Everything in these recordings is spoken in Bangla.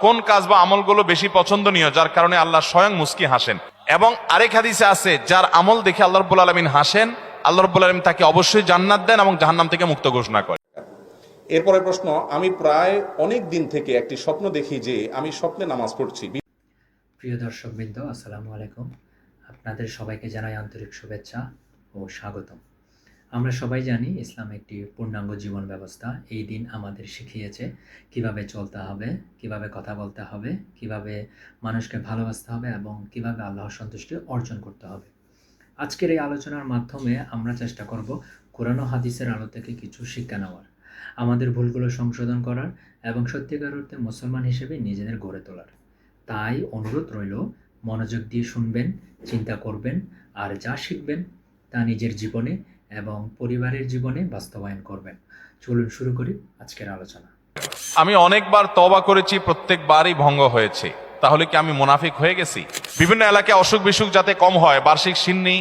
কোন কাজ বা আমলগুলো বেশি পছন্দনীয় যার কারণে আল্লাহ স্বয়ং মুস্কি হাসেন। এবং আরেক হাদিসে আছে, যার আমল দেখে আল্লাহ রাব্বুল আলামিন হাসেন, আল্লাহ রাব্বুল আলামিন তাকে অবশ্যই জান্নাত দেন এবং জাহান্নাম থেকে মুক্ত ঘোষণা করেন। এরপরে প্রশ্ন, আমি প্রায় অনেক দিন থেকে একটি স্বপ্ন দেখি যে আমি স্বপ্নে নামাজ পড়ছি। প্রিয় দর্শকবৃন্দ, আসসালামু আলাইকুম। আপনাদের সবাইকে জানাই আন্তরিক শুভেচ্ছা ও স্বাগতম। আমরা সবাই জানি ইসলাম একটি পূর্ণাঙ্গ জীবন ব্যবস্থা। এই দিন আমাদের শিখিয়েছে কিভাবে চলতে হবে, কিভাবে কথা বলতে হবে, কিভাবে মানুষকে ভালোবাসতে হবে এবং কিভাবে আল্লাহর সন্তুষ্টি অর্জন করতে হবে। আজকের এই আলোচনার মাধ্যমে আমরা চেষ্টা করব কোরআন ও হাদিসের আলো থেকে কিছু শিক্ষা নেওয়ার, আমাদের ভুলগুলো সংশোধন করার এবং সত্যিকার অর্থে মুসলমান হিসেবে নিজেদের গড়ে তোলার। তাই অনুরোধ রইল, মনোযোগ দিয়ে শুনবেন, চিন্তা করবেন, আর যা শিখবেন তা নিজের জীবনে এবং পরিবারের জীবনে বাস্তবায়ন করবেন। চলুন শুরু করি আজকের আলোচনা। আমি অনেকবার তওবা করেছি, প্রত্যেকবারই ভঙ্গ হয়েছে, তাহলে কি আমি মুনাফিক হয়ে গেছি? বিভিন্ন এলাকায় অসুখ বিসুখ যাতে কম হয়, বার্ষিক সিন্নি,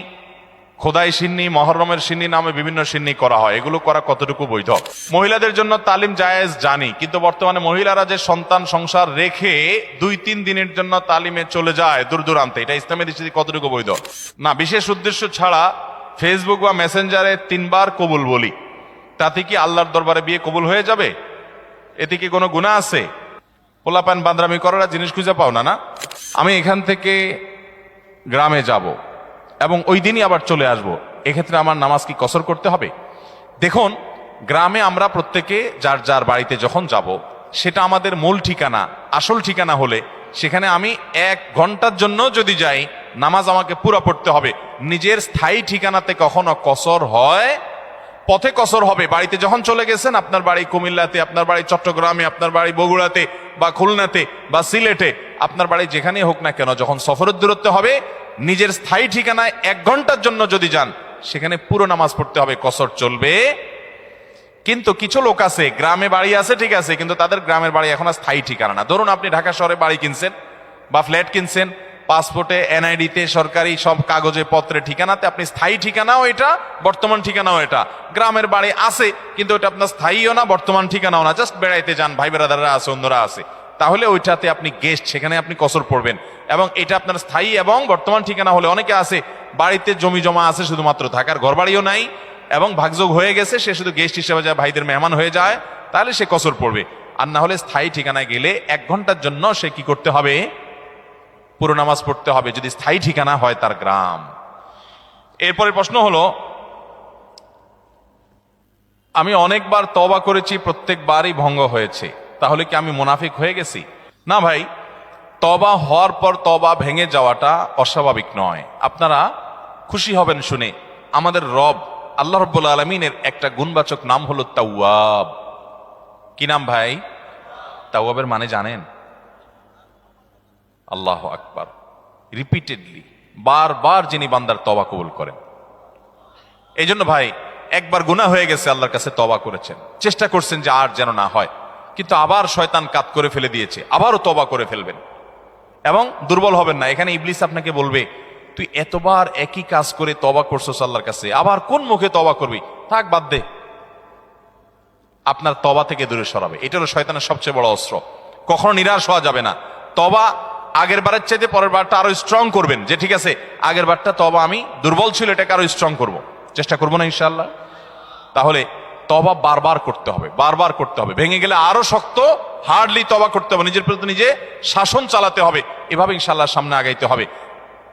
খোদাই সিন্নি, মহরমের সিন্নি নামে বিভিন্ন সিন্নি করা হয়, এগুলো করা কতটুকু বৈধ? মহিলাদের জন্য তালিম জায়েজ জানি, কিন্তু বর্তমানে মহিলারা যে সন্তান সংসার রেখে 2-3 দিনের জন্য তালিমে চলে যায় দূর দূরান্তে, এটা ইসলামের দৃষ্টিতে কতটুকু বৈধ? না, বিশেষ উদ্দেশ্য ছাড়া ফেসবুক বা মেসেঞ্জারে 3 বার কবুল বলি, তাতে কি আল্লাহর দরবারে বিয়ে কবুল হয়ে যাবে? এতে কি কোনো গুনাহ আছে? পোলাপান বান্দরামি করার জিনিস খুঁজে পাও না। না, আমি এখান থেকে গ্রামে যাব এবং ওই দিনই আবার চলে আসব, এক্ষেত্রে আমার নামাজ কি কসর করতে হবে? দেখুন, গ্রামে আমরা প্রত্যেকে যার যার বাড়িতে যখন যাব, সেটা আমাদের মূল ঠিকানা, আসল ঠিকানা হলে সেখানে আমি 1 ঘন্টার জন্য যদি যাই, নামাজ আমাকে পুরো পড়তে হবে। নিজের স্থায়ী ঠিকানাতে কখনো কসর হয়? পথে কসর হবে। বাড়িতে যখন চলে গেছেন, আপনার বাড়ি কুমিল্লাতে, আপনার বাড়ি চট্টগ্রামে, আপনার বাড়ি বগুড়াতে বা খুলনাতে বা সিলেটে, আপনার বাড়ি যেখানেই হোক না কেন, যখন সফরের দূরত্ব হবে, নিজের স্থায়ী ঠিকানায় 1 ঘন্টার জন্য যদি যান, সেখানে পুরো নামাজ পড়তে হবে, কসর চলবে। কিন্তু কিছু লোক আছে, গ্রামে বাড়ি আছে ঠিক আছে, কিন্তু তাদের গ্রামের বাড়ি এখন আর স্থায়ী ঠিকানা না। ধরুন আপনি ঢাকা শহরে বাড়ি কিনছেন বা ফ্ল্যাট কিনছেন, পাসপোর্টে, এনআইডিতে, সরকারি সব কাগজে পত্রে ঠিকানাতে আপনি স্থায়ী ঠিকানাও এটা, বর্তমান ঠিকানাও এটা। গ্রামের বাড়ি আছে, কিন্তু ওটা আপনার স্থায়ীও না, বর্তমান ঠিকানাও না, জাস্ট বেড়াইতে যান, ভাই বেড়াদাররা আছে, অন্যরা আছে, তাহলে ওইটাতে আপনি গেস্ট, সেখানে আপনি কসর পড়বেন। এবং এটা আপনার স্থায়ী এবং বর্তমান ঠিকানা হলে, অনেকে আছে বাড়িতে জমি জমা আছে, শুধুমাত্র থাকার ঘর বাড়িও নাই এবং ভাগযোগ হয়ে গেছে, সে শুধু গেস্ট হিসেবে যায়, ভাইদের মেহমান হয়ে যায়, তাহলে সে কসর পড়বে। আর না হলে স্থায়ী ঠিকানায় গেলে 1 ঘন্টার জন্য সে কি করতে হবে? পুরো নামাজ পড়তে হবে, যদি স্থায়ী ঠিকানা হয় তার গ্রাম। এরপরে প্রশ্ন হলো, আমি অনেকবার তওবা করেছি, প্রত্যেকবারই ভঙ্গ হয়েছে, তাহলে কি আমি মুনাফিক হয়ে গেছি? না ভাই, তওবা হওয়ার পর তওবা ভেঙে যাওয়াটা অস্বাভাবিক নয়। আপনারা খুশি হবেন শুনে, আমাদের রব আল্লাহ রাব্বুল আলামিনের একটা গুণবাচক নাম হলো তাওয়াব। কি নাম ভাই? তাওয়াবের মানে জানেন? আল্লাহু আকবার। রিপিটেডলি, বারবার যিনি বান্দার তওবা কবুল করেন। এই জন্য ভাই, একবার গুনাহ হয়ে গেছে, আল্লাহর কাছে তওবা করেছেন, চেষ্টা করছেন যে আর যেন না হয়, কিন্তু আবার শয়তান কাত করে ফেলে দিয়েছে, আবারও তওবা করে ফেলবেন এবং দুর্বল হবেন না। এখানে ইবলিস আপনাকে বলবে, তুই এতবার একই কাজ করে তওবা করছস আল্লাহর কাছে, আবার কোন মুখে তওবা করবি? থাক, বাদ দে। আপনার তওবা থেকে দূরে সরাবে। এটা হলো শয়তানের সবচেয়ে বড় অস্ত্র। কখনো নিরাশ হওয়া যাবে না। তওবা আগের বারের চাইতে পরের বারটা আরো স্ট্রং করবেন, যে ঠিক আছে আগের বারটা তওবা আমি দুর্বল ছিল, এটাকে আরো স্ট্রং করব, চেষ্টা করবো না ইনশাআল্লাহ। তাহলে তওবা বারবার করতে হবে, বারবার করতে হবে। ভেঙে গেলে আরো শক্ত, হার্ডলি তওবা করতে হবে, নিজের প্রতি নিজে শাসন চালাতে হবে, এভাবে ইনশাআল্লাহ সামনে আগাইতে হবে।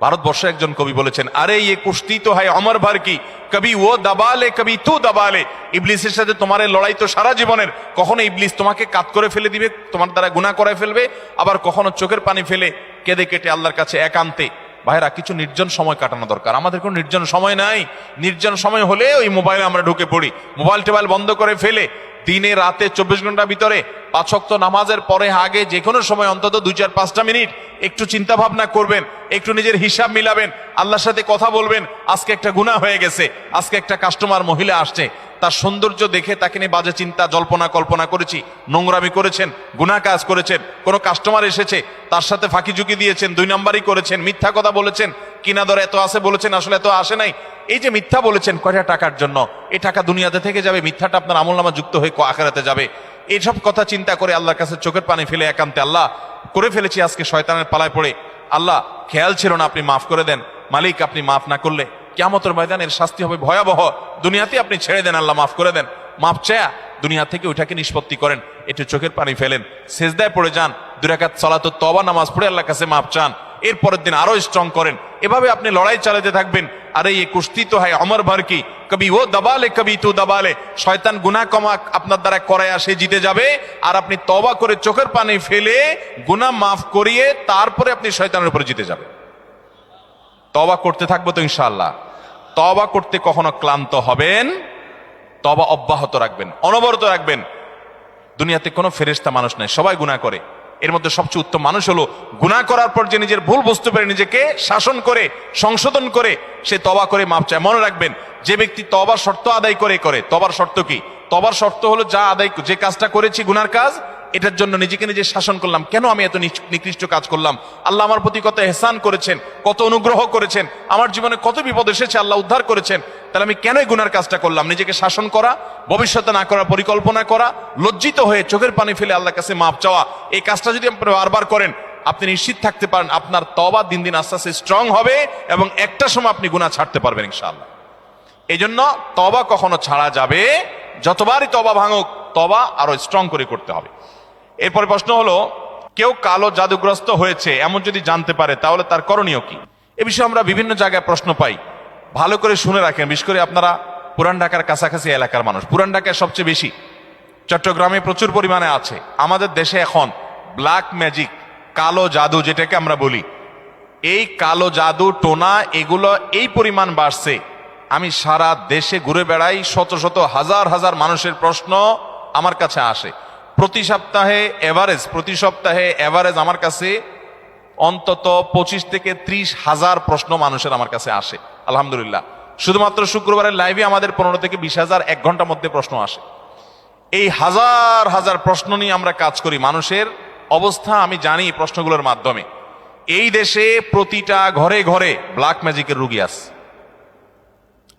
ভারতবর্ষে একজন কবি বলেছেন, আরে ইয়ে কুস্তি তো হয় অমর ভর কি, কবি ও দাবালে কবি তু দাবালে। ইবলিসের সাথে তোমার এই লড়াই তো সারা জীবনের। কখনো ইবলিস তোমাকে কাত করে ফেলে দিবে, তোমার দ্বারা গুনাহ করায় ফেলবে, আবার কখনো চোখের পানি ফেলে কেঁদে কেটে আল্লাহর কাছে একান্তে। ভাইরা, কিছু নির্জন সময় কাটানো দরকার। আমাদের কোনো নির্জন সময় নাই। নির্জন সময় হলে ওই মোবাইলে আমরা ঢুকে পড়ি, মোবাইল টোবাইল বন্ধ করে ফেলে দিনে রাতে 24 ঘন্টার ভিতরে 5 ওয়াক্ত নামাজের পরে আগে যে কোনো সময় অন্তত 2-4-5টা মিনিট একটু চিন্তা ভাবনা করবেন, একটু নিজের হিসাব মিলাবেন, আল্লাহর সাথে কথা বলবেন। আজকে একটা গুনাহ হয়ে গেছে, আজকে একটা কাস্টমার মহিলা আসছে, তার সৌন্দর্য দেখে তাকে নিয়ে বাজে চিন্তা জল্পনা কল্পনা করেছি, নোংরামি করেছেন, গুনাহ কাজ করেছেন। কোনো কাস্টমার এসেছে, তার সাথে ফাঁকি ঝুঁকি দিয়েছেন, 2 নাম্বারই করেছেন, মিথ্যা কথা বলেছেন, কিনা দর এত আছে বলেছেন, আসলে এত আসে নাই। এই যে মিথ্যা বলেছেন কয়টা টাকার জন্য, এই টাকা দুনিয়াতে থেকে যাবে, মিথ্যাটা আপনার আমলনামা যুক্ত হয়ে আখিরাতে যাবে। এইসব কথা চিন্তা করে আল্লাহর কাছে চোখের পানি ফেলে একান্তে, আল্লাহ করে ফেলেছি আজকে শয়তানের পালায় পড়ে, আল্লাহ খেয়াল ছিল না, আপনি মাফ করে দেন। মালিক আপনি মাফ না করলে কিয়ামতের ময়দানের শাস্তি হবে ভয়াবহ, দুনিয়াতে আপনি ছেড়ে দেন, আল্লাহ মাফ করে দেন। মাফ চায়া দুনিয়া থেকে ওইটাকে নিষ্পত্তি করেন, একটু চোখের পানি ফেলেন, সেজদায় পড়ে যান, 2 রাকাত সালাতুত তওবা নামাজ পড়ে আল্লাহর কাছে মাফ চান, এরপরের দিন আরো স্ট্রং করেন। এভাবে আপনি লড়াই চালাতে থাকবেন। আরে এই কুস্তি তো হয় অমর ভর কি, কবি ও দবালে কবি তু দবালে। শয়তান গুনাহ কমা আপনার দ্বারা করায় সে জিতে যাবে, আর আপনি তওবা করে চোখের পানি ফেলে গুনাহ মাফ করিয়ে তারপরে আপনি শয়তানের উপরে জিতে যাবেন। তওবা করতে থাকবো তো ইনশাআল্লাহ। তওবা করতে কখনো ক্লান্ত হবেন, তওবা অব্যাহত রাখবেন, অনবরত রাখবেন। দুনিয়াতে কোনো ফেরেশতা মানুষ নাই, সবাই গুনাহ করে। এর মধ্যে সবচেয়ে উত্তম মানুষ হলো গুনাহ করার পর যে নিজের ভুল বুঝতে পারে, নিজেকে শাসন করে সংশোধন করে সে তওবা করে মাপ চায়। মনে রাখবেন, যে ব্যক্তি তওবার শর্ত আদায় করে তওবার শর্ত কি? তওবার শর্ত হলো যে কাজটা করেছি গুনার কাজ, এটার জন্য নিজেকে নিজে শাসন করলাম, কেন আমি এত নিকৃষ্ট কাজ করলাম, আল্লাহ আমার প্রতি কত ইহসান করেছেন, কত অনুগ্রহ করেছেন, আমার জীবনে কত বিপদ এসেছে, আল্লাহ উদ্ধার করেছেন, তাহলে আমি কেন এই গুনার কাজটা করলাম? নিজেকে শাসন করা, ভবিষ্যতে না করার পরিকল্পনা করা, লজ্জিত হয়ে চোখের পানি ফেলে আল্লাহর কাছে মাপ চাওয়া, এই কাজটা যদি আপনি বারবার করেন, আপনি নিশ্চিত থাকতে পারেন আপনার তওবা দিন দিন আস্তে আস্তে স্ট্রং হবে এবং একটা সময় আপনি গুনাহ ছাড়তে পারবেন ইনশাআল্লাহ। এই জন্য তওবা কখনো ছাড়া যাবে, যতবারই তওবা ভাঙুক, তওবা আরো স্ট্রং করে করতে হবে। এরপরে প্রশ্ন হলো, কেউ কালো জাদুগ্রস্ত হয়েছে এমন যদি জানতে পারে তাহলে তার করণীয় কি? এ বিষয়ে আমরা বিভিন্ন জায়গায় প্রশ্ন পাই, ভালো করে শুনে রাখেন। বিশেষ করে আপনারা পুরান ঢাকার কাছাকাছি এলাকার মানুষ, পুরান ঢাকায় সবচেয়ে বেশি, চট্টগ্রামে প্রচুর পরিমাণে আছে। আমাদের দেশে এখন ব্ল্যাক ম্যাজিক, কালো জাদু যেটাকে আমরা বলি, এই কালো জাদু টোনা এগুলো এই পরিমাণ বাড়ছে, আমি সারা দেশে ঘুরে বেড়াই, শত শত হাজার হাজার মানুষের প্রশ্ন আমার কাছে আসে। প্রতি সপ্তাহে এভারেজ আমার কাছে অন্তত 25 থেকে 30 হাজার প্রশ্ন মানুষের আমার কাছে আসে আলহামদুলিল্লাহ। শুধুমাত্র শুক্রবারের লাইভে আমাদের 15 থেকে 20 হাজার 1 ঘন্টার মধ্যে প্রশ্ন আসে। এই হাজার হাজার প্রশ্ন নিয়ে আমরা কাজ করি। মানুষের অবস্থা আমি জানি প্রশ্নগুলোর মাধ্যমে। এই দেশে প্রতিটা ঘরে ঘরে ব্ল্যাক ম্যাজিকের রুগী আছে।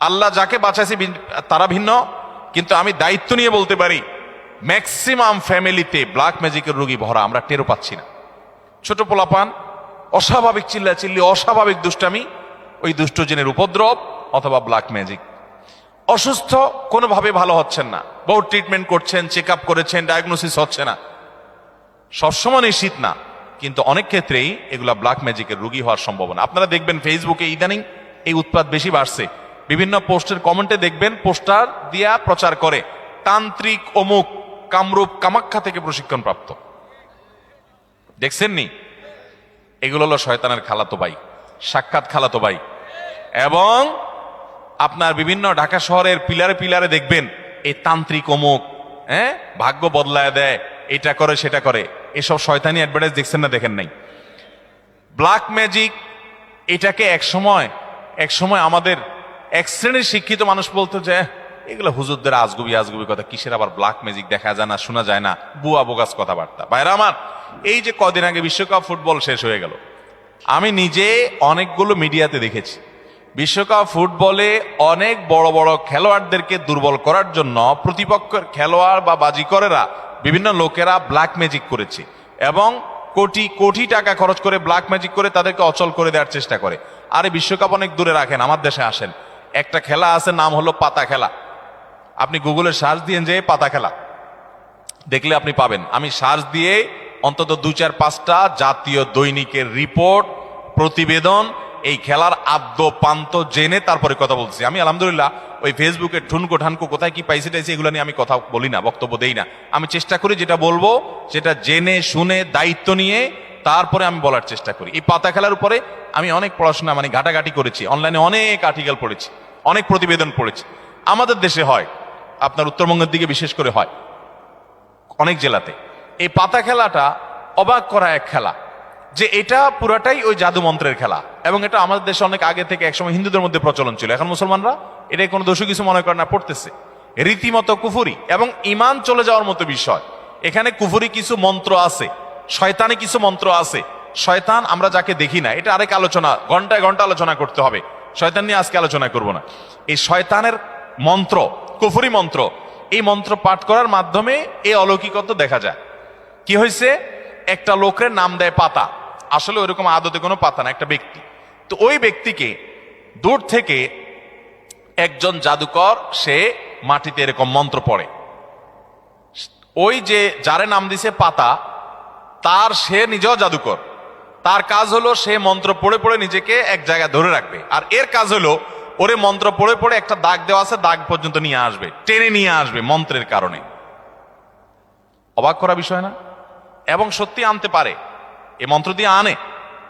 আল্লাহ যাকে বাঁচাইছে তারা ভিন্ন, কিন্তু আমি দায়িত্ব নিয়ে বলতে পারি ম্যাক্সিমাম ফ্যামিলিতে ব্ল্যাক ম্যাজিকের রোগী ভরা, আমরা টেরও পাচ্ছি না। ছোট পোলাপান, অস্বাভাবিক চিল্লাচিল্লি, অস্বাভাবিক দুষ্টামি, ওই দুষ্ট জিনের উপদ্রব অথবা ব্ল্যাক ম্যাজিক। অসুস্থ, কোনোভাবে ভালো হচ্ছেন না, বহু ট্রিটমেন্ট করছেন, চেক আপ করেছেন, ডায়াগনোসিস হচ্ছে না। সবসময় নিশ্চিত না, কিন্তু অনেক ক্ষেত্রেই এগুলা ব্ল্যাক ম্যাজিকের রোগী হওয়ার সম্ভাবনা। আপনারা দেখবেন ফেসবুকে ইদানিং এই উৎপাত বেশি বাড়ছে। বিভিন্ন পোস্টের কমেন্টে দেখবেন পোস্টার দিয়া প্রচার করে তান্ত্রিক অমুক কামরূপ কামাখ্যা থেকে প্রশিক্ষণ প্রাপ্ত। দেখছেন নি? এগুলো হলো শয়তানের খালাতো ভাই, সাক্ষাৎ খালাতো ভাই। এবং আপনার বিভিন্ন ঢাকা শহরের পিলারে পিলারে দেখবেন এই তান্ত্রিক অমুক, ভাগ্য বদলায় দেয়, এটা করে সেটা করে, এসব শয়তানি অ্যাডভার্টাইজ দেখছেন না? দেখেন নাই? ব্ল্যাক ম্যাজিক এটাকে এক সময় আমাদের এক শ্রেণীর শিক্ষিত মানুষ বলতো যে এগুলো হুজুরদের আজগুবি কথা, কিসের আবার ব্ল্যাক ম্যাজিক, দেখা যায় না, শোনা যায় না, বুয়া বোগাস কথাবার্তা। ভাইরা আমার, এই যে কদিন আগে বিশ্বকাপ ফুটবল শেষ হয়ে গেল, আমি নিজে অনেকগুলো মিডিয়াতে দেখেছি বিশ্বকাপ ফুটবলে অনেক বড় বড় খেলোয়াড়দেরকে দুর্বল করার জন্য প্রতিপক্ষের খেলোয়াড় বা বাজিকরেরা, বিভিন্ন লোকেরা ব্ল্যাক ম্যাজিক করেছে এবং কোটি কোটি টাকা খরচ করে ব্ল্যাক ম্যাজিক করে তাদেরকে অচল করে দেওয়ার চেষ্টা করে। আরে বিশ্বকাপ অনেক দূরে রাখেন, আমার দেশে আসেন। একটা খেলা আছে, নাম হলো পাতা খেলা। আপনি গুগলে সার্চ দিয়ে যে পাতা খেলা দেখলে আপনি পাবেন। আমি সার্চ দিয়ে অন্তত 2-4-5টা জাতীয় দৈনিকের রিপোর্ট, প্রতিবেদন, এই খেলার আদ্য পান্ত জেনে তারপরে কথা বলছি। আমি আলহামদুলিল্লাহ ওই ফেসবুকে ঠুনকো ঠানকো কোথায় কি পাইছে টাইছে এগুলো নিয়ে আমি কথা বলি না, বক্তব্য দেই না। আমি চেষ্টা করি যেটা বলবো সেটা জেনে শুনে দায়িত্ব নিয়ে তারপরে আমি বলার চেষ্টা করি। এই পাতা খেলার উপরে আমি অনেক পড়াশোনা ঘাটাঘাটি করেছি, অনলাইনে অনেক আর্টিকেল পড়েছি, অনেক প্রতিবেদন পড়েছি। আমাদের দেশে হয়, আপনার উত্তরবঙ্গের দিকে বিশেষ করে হয়, অনেক জেলাতে। এই পাতা খেলাটা অবাক করা এক খেলা, যে এটা পুরাটাই ওই জাদু মন্ত্রের খেলা। এবং এটা আমাদের দেশে অনেক আগে থেকে একসময় হিন্দুদের মধ্যে প্রচলন ছিল। এখন মুসলমানরা এটাই কোনো দোষী কিছু মনে করে না, পড়তেছে। রীতিমতো কুফুরি এবং ইমান চলে যাওয়ার মতো বিষয়। এখানে কুফুরি কিছু মন্ত্র আছে, শয়তানি কিছু মন্ত্র আছে। শয়তান আমরা যাকে দেখি না, এটা আরেক আলোচনা, ঘন্টায় ঘন্টা আলোচনা করতে হবে, শয়তান নিয়ে আজকে আলোচনা করব না। এই শয়তানের মন্ত্র, কুফুরি মন্ত্র, এই মন্ত্র পাঠ করার মাধ্যমে এই অলৌকিকত্ব দেখা যায়। কি হয়েছে, একটা লোকের নাম দেয় পাতা, আসলে ওইরকম আদতে কোনো পাতা না, একটা ব্যক্তি। তো ওই ব্যক্তিকে দূর থেকে একজন জাদুকর সে মাটিতে এরকম মন্ত্র পড়ে, ওই যে যারে নাম দিছে পাতা তার সে নিজেও জাদুকর, তার কাজ হলো সে মন্ত্র পড়ে পড়ে নিজেকে এক জায়গায় ধরে রাখবে, আর এর কাজ হলো ওরে মন্ত্র পড়ে পড়ে একটা দাগ দেওয়া আছে, দাগ পর্যন্ত নিয়ে আসবে, টেনে নিয়ে আসবে মন্ত্রের কারণে। অবাক করা বিষয় না? এবং সত্যি আনতে পারে, এই মন্ত্র দিয়ে আনে,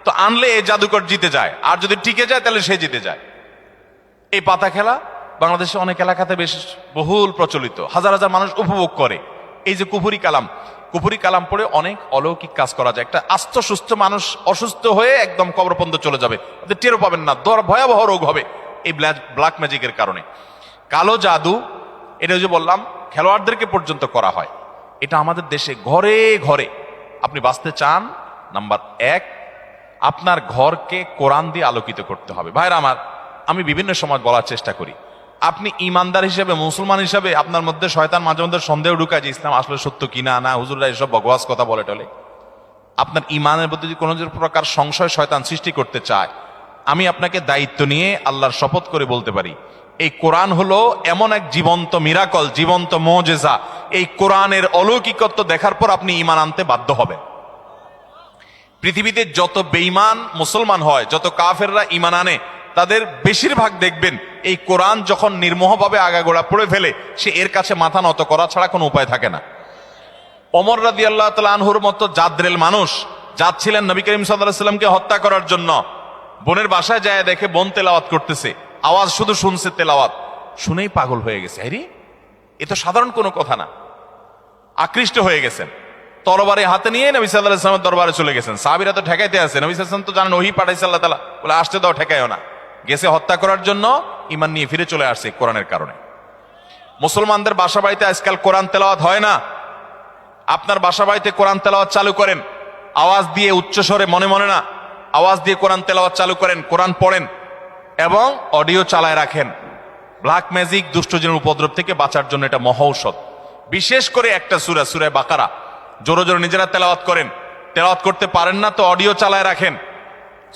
তো আনলে এই জাদুকর জিতে যায়, আর যদি টিকে যায় তাহলে সে জিতে যায়। এই পাতা খেলা বাংলাদেশে অনেক এলাকাতে বেশ বহুল প্রচলিত, হাজার হাজার মানুষ উপভোগ করে। এই যে কুফুরি কালাম পড়ে অনেক অলৌকিক কাজ করা যায়। একটা আস্ত সুস্থ মানুষ অসুস্থ হয়ে একদম কবরপন্থ চলে যাবে, আপনি টেরও পাবেন না, ভয়াবহ রোগ হবে এই ব্ল্যাক ম্যাজিকের কারণে। কালো জাদু, এটা যে বললাম খেলোয়াড়দেরকে পর্যন্ত করা হয়। এটা আমাদের দেশে ঘরে ঘরে। আপনি বাঁচতে চান, নাম্বার 1, আপনার ঘরকে কোরআন দিয়ে আলোকিত করতে হবে। ভাইরা আমার, আমি বিভিন্ন সময় বলার চেষ্টা করি, আপনি ইমানদার হিসেবে, মুসলমান হিসেবে আপনার মধ্যে শয়তান মাঝে মধ্যে সন্দেহ ঢুকায় যে ইসলাম আসলে সত্য কিনা, না হুজুররা এসব বকওয়াস কথা বলে টলে। আপনার ইমানের প্রতি যদি কোনো প্রকার সংশয় শয়তান সৃষ্টি করতে চায়, আমি আপনাকে দায়িত্ব নিয়ে আল্লাহর শপথ করে বলতে পারি, এই কোরআন হলো এমন এক জীবন্ত মিরাকল, জীবন্ত মুজিজা। এই কোরআনের অলৌকিকত্ব দেখার পর আপনি ইমান আনতে বাধ্য হবেন। পৃথিবীতে যত বেঈমান মুসলমান হয়, যত কাফেররা ইমান আনে, তাদের বেশিরভাগ দেখবেন এই কোরআন যখন নির্মোহভাবে আগাগোড়া পড়ে ফেলে, সে এর কাছে মাথা নত করা ছাড়া কোনো উপায় থাকে না। ওমর রাদিয়াল্লাহু তাআলা আনহুর মতো জাদ্রেল মানুষ যাচ্ছিলেন নবী করিম সাল্লাল্লাহু আলাইহি ওয়াসাল্লামকে হত্যা করার জন্য, বোনের বাসায় যায় দেখে বোন তেলাওয়াত করতেছে, আওয়াজ শুধু শুনছে, তেলাওয়াত শুনেই পাগল হয়ে গেছে। আরে এ তো সাধারণ কোনো কথা না, আকৃষ্ট হয়ে গেছেন। তরবারি হাতে নিয়ে নবী সাল্লাল্লাহু আলাইহি ওয়াসাল্লামের দরবারে চলে গেছেন। সাহাবীরা তো ঠেকাইতে আছে, নবী সাল্লাল্লাহু আলাইহি ওয়াসাল্লাম তো জানেন ওহী পাঠাইছে আল্লাহ তাআলা, বলে আসতে দাও, ঠেকাইও না। গেছে হত্যা করার জন্য, ঈমান নিয়ে ফিরে চলে আসছে কোরআনের কারণে। মুসলমানদের বাসা বাড়িতে আজকাল কোরআন তেলাওয়াত হয় না। আপনার বাসা বাড়িতে কোরআন তেলাওয়াত চালু করেন, আওয়াজ দিয়ে, উচ্চ স্বরে, মনে মনে না, আওয়াজ দিয়ে কোরআন তেলাওয়াত চালু করেন, কোরআন পড়েন এবং অডিও চালায় রাখেন। ব্ল্যাক ম্যাজিক, দুষ্টজনের উপদ্রব থেকে বাঁচার জন্য এটা মহৌষধ। বিশেষ করে একটা সূরা, সূরা বাকারা জোরে জোরে নিজেরা তেলাওয়াত করেন। তেলাওয়াত করতে পারেন না তো অডিও চালায় রাখেন।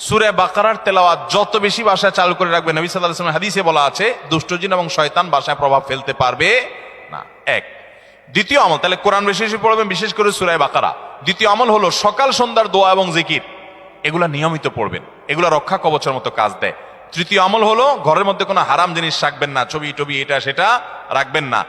সূরা বাকারার তেলাওয়াত যত বেশি ভাষায় চালু করে রাখবেন, নবী সাল্লাল্লাহু আলাইহি ওয়াসাল্লাম হাদিসে বলা আছে, দুষ্টজিন এবং শয়তান ভাষায় প্রভাব ফেলতে পারবে না। এক। দ্বিতীয় আমল, তাহলে কোরআন বেশি বেশি পড়বেন, বিশেষ করে সূরা বাকারা। দ্বিতীয় আমল হলো সকাল সন্ধ্যার দোয়া এবং জিকির, এগুলা নিয়মিত পড়বেন, এগুলা রক্ষা কবচের মতো কাজ দেয়। তৃতীয় আমল হলো ঘরের মধ্যে কোনো হারাম জিনিস রাখবেন না, ছবি টবি এটা সেটা রাখবেন না,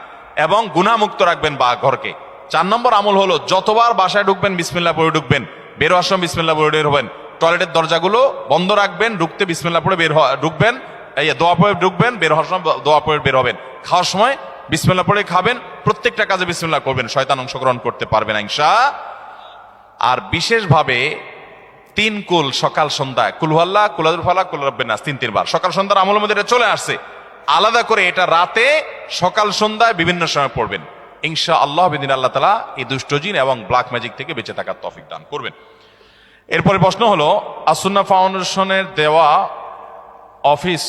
এবং গুনাহমুক্ত রাখবেন বা ঘরকে। 4 নম্বর আমল হলো যতবার বাসায় ঢুকবেন বিসমিল্লাহ পড়ে ঢুকবেন, বের হওয়ার সময় বিসমিল্লাহ পড়ে বের হবেন। টয়লেটের দরজাগুলো বন্ধ রাখবেন, ঢুকতে বিসমিল্লাহ পড়ে ঢুকবেন, এই দোয়া পড়ে ঢুকবেন, বের হওয়ার সময় দোয়া পড়ে বের হবেন। খাওয়ার সময় বিসমিল্লাহ পড়ে খাবেন, প্রত্যেকটা কাজে বিসমিল্লাহ করবেন, শয়তান অংশগ্রহণ করতে পারবে না ইনশাআল্লাহ। আর বিশেষভাবে 3 কুল সকাল সন্ধ্যায়, কুল হুয়াল্লাহ, কুল আযুল ফালাক, কুল রাব্বিন নাস, 3 বার সকাল সন্ধ্যার আমলের মধ্যে এটা চলে আসছে। আলাদা করে এটা রাতে, সকাল সন্ধ্যায় বিভিন্ন সময় পড়বেন ইনশাআল্লাহ। বিদিন আল্লাহ তাআলা এই দুষ্টজিন এবং ব্ল্যাক ম্যাজিক থেকে বেঁচে থাকার তৌফিক দান করবেন। এরপরে প্রশ্ন হলো, আসুন্নাহ ফাউন্ডেশনের দেওয়া অফিস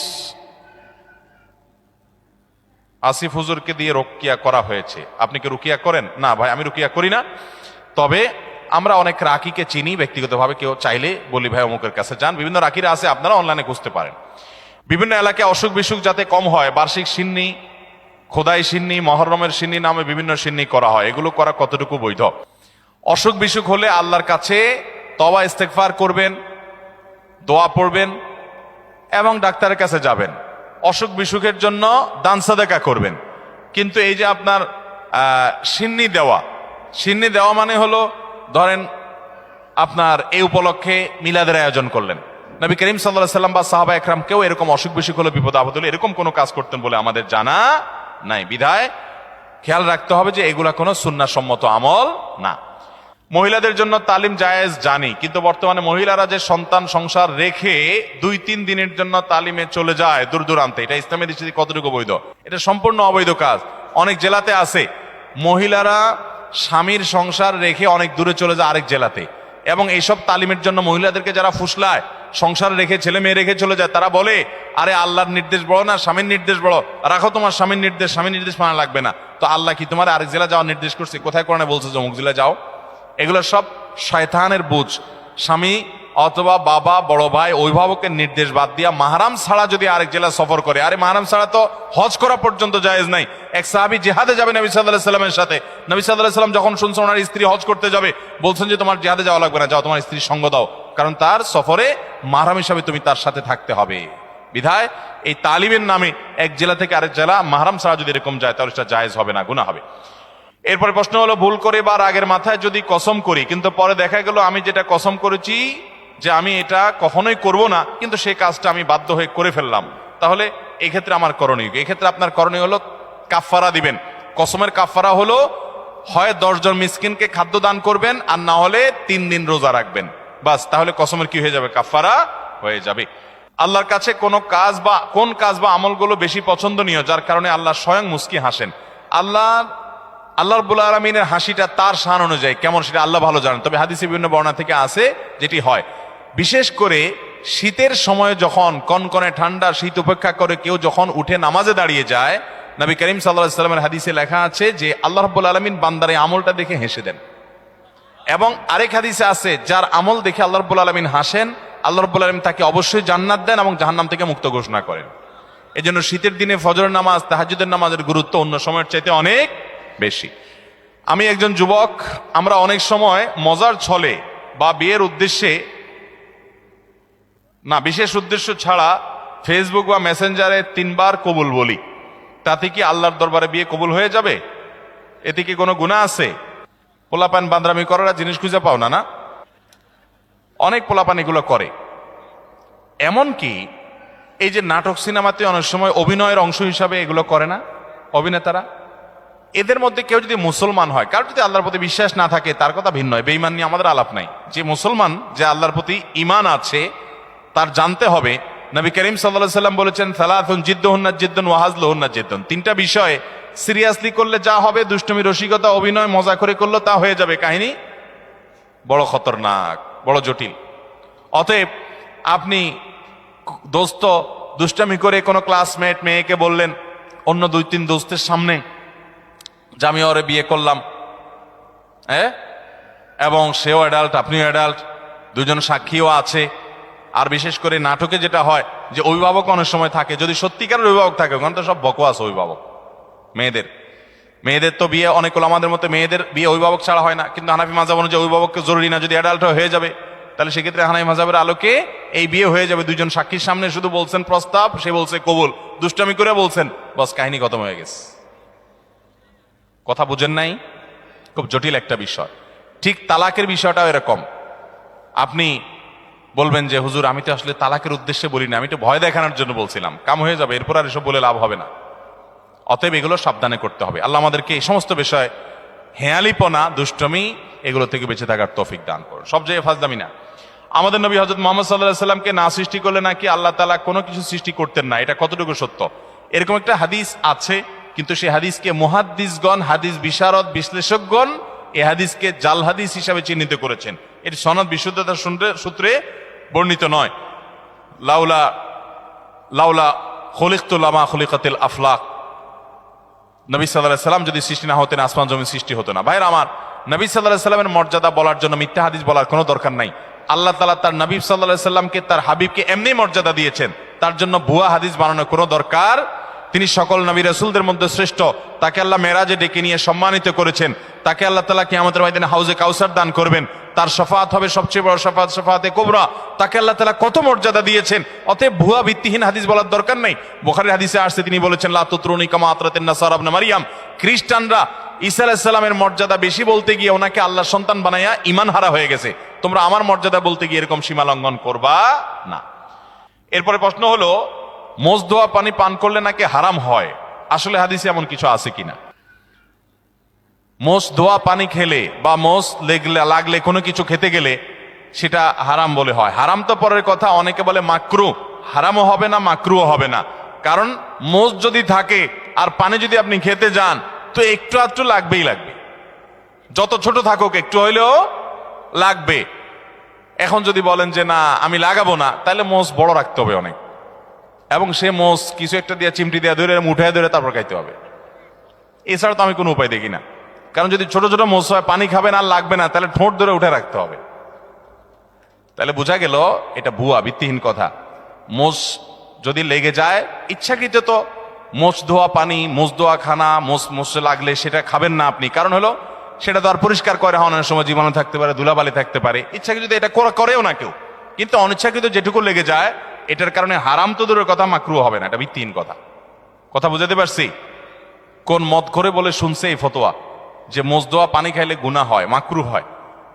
আসিফ হুজুরকে দিয়ে রুকিয়া করা হয়েছে, আপনি কি রুকিয়া করেন? না ভাই, আমি রুকিয়া করি না। তবে আমরা অনেক রাকিকে চিনি ব্যক্তিগতভাবে, কেউ চাইলে বলি ভাই অমুকের কাছে যান, বিভিন্ন রাকিরা আছে, আপনারা অনলাইনে খুঁজতে পারেন। বিভিন্ন এলাকায় অসুখ বিসুখ যাতে কম হয়, বার্ষিক সিন্নি, খোদাই সিন্নি, মহররমের সিন্নি নামে বিভিন্ন সিন্নি করা হয়, এগুলো করা কতটুকু বৈধ? অসুখ বিসুখ হলে আল্লাহর কাছে তওবা ইস্তেগফার করবেন, দোয়া পড়বেন এবং ডাক্তারের কাছে যাবেন। অসুখ বিসুখের জন্য দান সাদাকা করবেন। কিন্তু এই যে আপনার সিন্নি দেওয়া মানে হলো, ধরেন আপনার এই উপলক্ষে মিলাদের আয়োজন করলেন, নবী করিম সাল্লাল্লাহু আলাইহি ওয়াসাল্লাম বা সাহাবা একরাম কেউ এরকম অসুখ বিসুখ হলে, বিপদ আপদ হলে এরকম কোনো কাজ করতেন বলে আমাদের জানা নাই। বিধায় খেয়াল রাখতে হবে যে এগুলা কোনো সুন্নাহ সম্মত আমল না। মহিলাদের জন্য তালিম জায়েজ জানি, কিন্তু বর্তমানে মহিলারা যে সন্তান সংসার রেখে 2-3 দিনের জন্য তালিমে চলে যায় দূর দূরান্তে, এটা ইসলামের দৃষ্টিতে কতটুকু বৈধ? এটা সম্পূর্ণ অবৈধ কাজ। অনেক জেলাতে আছে মহিলারা স্বামীর সংসার রেখে অনেক দূরে চলে যায় আরেক জেলাতে, এবং এইসব তালিমের জন্য মহিলাদেরকে যারা ফুসলায় সংসার রেখে ছেলে মেয়ে রেখে চলে যায়, তারা বলে আরে আল্লাহর নির্দেশ বড় না স্বামীর নির্দেশ বড়, রাখো তোমার স্বামীর নির্দেশ মানা লাগবে না। তো আল্লাহ কি তোমার আরেক জেলা যাওয়ার নির্দেশ করছে? কোথায় কোরআনে বলছে যে অমুক জেলা যাও? এগুলো সব শয়তানের বুঝ। স্বামী অথবা বাবা, বড় ভাই, অভিভাবকের নির্দেশ বাদ দিয়া মাহরাম ছাড়া যদি আরেক জেলা সফর করে, আরে মাহরাম ছাড়া তো হজ করা পর্যন্ত জায়েজ নাই। এক সাহাবী জিহাদে যাবে নবী সাল্লাল্লাহু আলাইহি সাল্লামের সাথে, নবী সাল্লাল্লাহু আলাইহি সাল্লাম যখন শুনছেন ওনার স্ত্রী হজ করতে যাবে, বলছেন যে তোমার জিহাদে যাওয়া লাগবে না, যাও তোমার স্ত্রীর সঙ্গ দাও, কারণ তার সফরে মাহরাম হিসাবে তুমি তার সাথে থাকতে হবে। বিধায় এই তালিমের নামে এক জেলা থেকে আরেক জেলা মাহরাম ছাড়া যদি এরকম যায় তাহলে সেটা জায়েজ হবে না, গুনাহ হবে। এরপরে প্রশ্ন হলো, ভুল করে বা রাগের মাথায় যদি কসম করি, কিন্তু পরে দেখা গেল আমি যেটা কসম করেছি যে আমি এটা কখনোই করব না, কিন্তু সেই কাজটা আমি বাধ্য হয়ে করে ফেললাম, তাহলে এই ক্ষেত্রে আমার করণীয়? এই ক্ষেত্রে আপনার করণীয় হলো কাফফারা দিবেন। কসমের কাফফারা হলো হয় 10 জন মিসকিনকে খাদ্য দান করবেন, আর না হলে 3 দিন রোজা রাখবেন, বাস, তাহলে কসমের কি হয়ে যাবে? কাফফারা হয়ে যাবে। আল্লাহর কাছে কোন কাজ বা আমলগুলো বেশি পছন্দনীয় যার কারণে আল্লাহ স্বয়ং মুস্কি হাসেন? আল্লাহ রাব্বুল আলামিনের হাসিটা তার শান অনুযায়ী কেমন সেটা আল্লাহ ভালো জানেন। তবে হাদিসে বিভিন্ন বর্ণনা থেকে আছে যেটি হয়, বিশেষ করে শীতের সময় যখন কনকনে ঠান্ডা শীত উপেক্ষা করে কেউ যখন উঠে নামাজে দাঁড়িয়ে যায়, নবী করিম সাল্লাল্লাহু আলাইহি সাল্লামের হাদিসে লেখা আছে যে আল্লাহ রাব্বুল আলামিন বান্দার এই আমলটা দেখে হেসে দেন। এবং আরেক হাদিসে আছে যার আমল দেখে আল্লাহ রাব্বুল আলামিন হাসেন, আল্লাহ রাব্বুল আলামিন তাকে অবশ্যই জান্নাত দেন এবং জাহান্নাম থেকে মুক্ত ঘোষণা করেন। এজন্য শীতের দিনে ফজরের নামাজ, তাহাজ্জুদের নামাজের গুরুত্ব অন্য সময়ের চাইতে অনেক বেশি। আমি একজন যুবক, আমরা অনেক সময় মজার ছলে বা বিয়ের উদ্দেশ্যে না, বিশেষ উদ্দেশ্য ছাড়া ফেসবুক বা মেসেঞ্জারে 3 বার কবুল বলি, তাতে কি আল্লাহর দরবারে বিয়ে কবুল হয়ে যাবে? এতে কি কোনো গুনাহ আছে? পোলাপান বান্দরামি করার জিনিস খুঁজে পাও না? না, অনেক পোলাপান এগুলো করে। এমনকি এই যে নাটক সিনেমাতে অনেক সময় অভিনয়ের অংশ হিসাবে এগুলো করে না অভিনেতারা? এদের মধ্যে কেউ যদি মুসলমান হয়, কারো যদি আল্লাহর প্রতি বিশ্বাস না থাকে তার কথা ভিন্ন, বেঈমান নিয়ে আমাদের আলাপ নাই। যে মুসলমান, যে আল্লাহর প্রতি ঈমান আছে, তার জানতে হবে নবী করিম সাল্লাল্লাহু আলাইহি সাল্লাম বলেছেন সালাতুন জিদ্দুহুন্না জিদ্দুন ওয়া হাজলুহুন্না জিদ্দুন। 3টা বিষয় সিরিয়াসলি করলে যা হবে, দুষ্টমি, রসিকতা, অভিনয়, মজা করে করলে তা হয়ে যাবে কাহিনী বড় খতরনাক, বড় জটিল। অতএব আপনি দোস্ত দুষ্টামি করে কোনো ক্লাসমেট মেয়েকে বললেন অন্য 2-3 দোস্তের সামনে যে আমি ওরে বিয়ে করলাম, এবং সেও অ্যাডাল্ট, আপনিও অ্যাডাল্ট, 2জন সাক্ষীও আছে। আর বিশেষ করে নাটকে যেটা হয় যে অভিভাবক অনেক সময় থাকে, যদি সত্যিকারের অভিভাবক থাকে, ওখানে তো সব বকওয়াস অভিভাবক। মেয়েদের তো বিয়ে অনেক আমাদের মতো মেয়েদের বিয়ে অভিভাবক ছাড়া হয় না, কিন্তু হানাফি মাযহাব অনুযায়ী অভিভাবককে জরুরি না, যদি অ্যাডাল্ট হয়ে যাবে তাহলে সেক্ষেত্রে হানাফি মাযহাবের আলোকে এই বিয়ে হয়ে যাবে। 2জন সাক্ষীর সামনে শুধু বলছেন প্রস্তাব, সে বলছে কবুল, দুষ্টামি করে বলছেন, বাস, কাহিনী খতম হয়ে গেছে। কথা বুঝেন নাই? খুব জটিল একটা বিষয়। ঠিক তালাকের বিষয়টাও এরকম। আপনি বলবেন যে হুজুর আমি তো আসলে তালাকের উদ্দেশ্যে বলি না, আমি তো ভয় দেখানোর জন্য বলছিলাম, কাম হয়ে যাবে, এরপর আর এসব বলে লাভ হবে না। অতএব এগুলো সাবধানে করতে হবে। আল্লাহ আমাদেরকে এই সমস্ত বিষয়, হেয়ালিপনা, দুষ্টমি, এগুলো থেকে বেঁচে থাকার তৌফিক দান করুন। সব জায়গায় ফাজলামি না। আমাদের নবী হযরত মুহাম্মদ সাল্লাল্লাহু আলাইহি সাল্লামকে না সৃষ্টি করলে নাকি আল্লাহ তাআলা কোনো কিছু সৃষ্টি করতেন না, এটা কতটুকু সত্য? এরকম একটা হাদিস আছে, কিন্তু সেই হাদিসকে মুহাদ্দিসগণ, হাদিস বিশারদ, বিশ্লেষকগণ এই হাদিসকে জাল হাদিস হিসাবে চিহ্নিত করেছেন। এর সনদ বিশুদ্ধতার সূত্রে বর্ণিত নয়। লাউলা খলিকতু লামা খলিকাতিল আফলাক, নবী সাল্লাল্লাহু আলাইহি সাল্লাম যদি সৃষ্টি না হতেন আসমান জমিন সৃষ্টি হতো না। ভাইরা আমার, নবী সাল্লাল্লাহু আলাইহি সাল্লামের মর্যাদা বলার জন্য মিথ্যা হাদিস বলার কোনো দরকার নাই। আল্লাহ তাআলা তার নবী সাল্লাল্লাহু আলাইহি সাল্লামকে, তার হাবিবকে এমনি মর্যাদা দিয়েছেন, তার জন্য ভুয়া হাদিস বানানোর কোনো দরকার। তিনি সকল নবী রাসূলদের মধ্যে শ্রেষ্ঠ, তাকে আল্লাহ মেরাজে ডেকে নিয়ে সম্মানিত করেছেন, তাকে আল্লাহ তাআলা কিয়ামতের ময়দানে হাউজে কাউসার দান করবেন, তার শাফাআত হবে সবচেয়ে বড় শাফাআত, শাফাআতে কুবরা। তাকে আল্লাহ তাআলা কত মর্যাদা দিয়েছেন। অতএব ভুয়া ভিত্তিহীন হাদিস বলার দরকার নেই। বুখারীর হাদিসে আসছে, তিনি বলেছেন লা তুতরুনি কামা আতরাতিন নাসারা ইবনে মারইয়াম। খ্রিস্টানরা ঈসা আলাইহিস সালামের মর্যাদা বেশি বলতে গিয়ে ওনাকে আল্লাহর সন্তান বানায়া ঈমান হারা হয়ে গেছে। তোমরা আমার মর্যাদা বলতে গিয়ে এরকম সীমা লঙ্ঘন করবা না। এরপরে প্রশ্ন হলো, মোষ ধোয়া পানি পান করলে নাকি হারাম হয়, আসলে হাদিসে এমন কিছু আছে কিনা? মোষ ধোয়া পানি খেলে বা মোষ লাগলে কোনো কিছু খেতে গেলে সেটা হারাম বলে হয়। হারাম তো পরের কথা, অনেকে বলে মাকরু, হারামও হবে না মাকরুও হবে না। কারণ মোষ যদি থাকে আর পানি যদি আপনি খেতে যান তো একটু আধটু লাগবেই লাগবে, যত ছোট থাকুক একটু হইলেও লাগবে। এখন যদি বলেন যে না আমি লাগাবো না, তাহলে মোষ বড় রাখতে হবে অনেক, এবং সে মোষ কিছু একটা দিয়ে চিমটি দিয়ে ধরে উঠায় ধরে তারপর খাইতে হবে। এছাড়া তো আমি কোনো উপায় দেখি না। কারণ যদি ছোট ছোট মোষ হয়, পানি খাবে না, আর লাগবে না, তাহলে ঠোঁট ধরে উঠে রাখতে হবে। তাহলে বোঝা গেল এটা ভুয়া, ভিত্তিহীন কথা। মোষ যদি লেগে যায় ইচ্ছাকৃত, তো মোষ ধোয়া পানি, মোষ ধোয়া খানা, মোষে লাগলে সেটা খাবেন না আপনি। কারণ হলো সেটা তো আর পরিষ্কার করে অনেক সময় জীবাণু থাকতে পারে, ধুলাবালি থাকতে পারে। ইচ্ছাকৃত যদি এটা করেও না কেউ, কিন্তু অনিচ্ছাকৃত যেটুকু লেগে যায় এটার কারণে হারাম তো দূরের কথা, মাকরুহ হবে না। এটা ভিত্তিহীন কথা। কথা বুঝাতে পারছি? কোন মত করে বলে শুনছে এই ফতোয়া যে মোষ ধোয়া পানি খাইলে গুনাহ হয়, মাকরুহ হয়।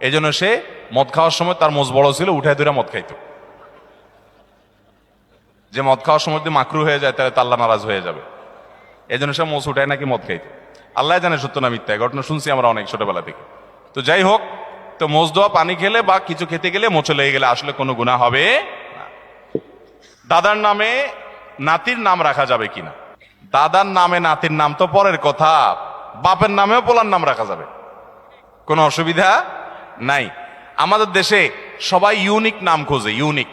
এই জন্য সে মদ খাওয়ার সময় তার মোষ বড় ছিল, উঠায় ধরে মদ খাইতো। যে মদ খাওয়ার সময় যদি মাকরুহ হয়ে যায় তাহলে তো আল্লাহ নারাজ হয়ে যাবে। এই জন্য সে মোষ উঠায় নাকি মদ খাইতো। আল্লাহ জানে সত্য না মিথ্যা, ঘটনা শুনছি আমরা অনেক ছোটবেলা থেকে। তো যাই হোক, তো মোষ ধোয়া পানি খেলে বা কিছু খেতে গেলে, মোচে লেগে গেলে আসলে কোনো গুনাহ হবে না। দাদার নামে নাতির নাম রাখা যাবে কিনা? দাদার নামে নাতির নাম তো পরের কথা, বাপের নামেও পোলার নাম রাখা যাবে, কোনো অসুবিধা নাই। আমাদের দেশে সবাই ইউনিক নাম খোঁজে, ইউনিক।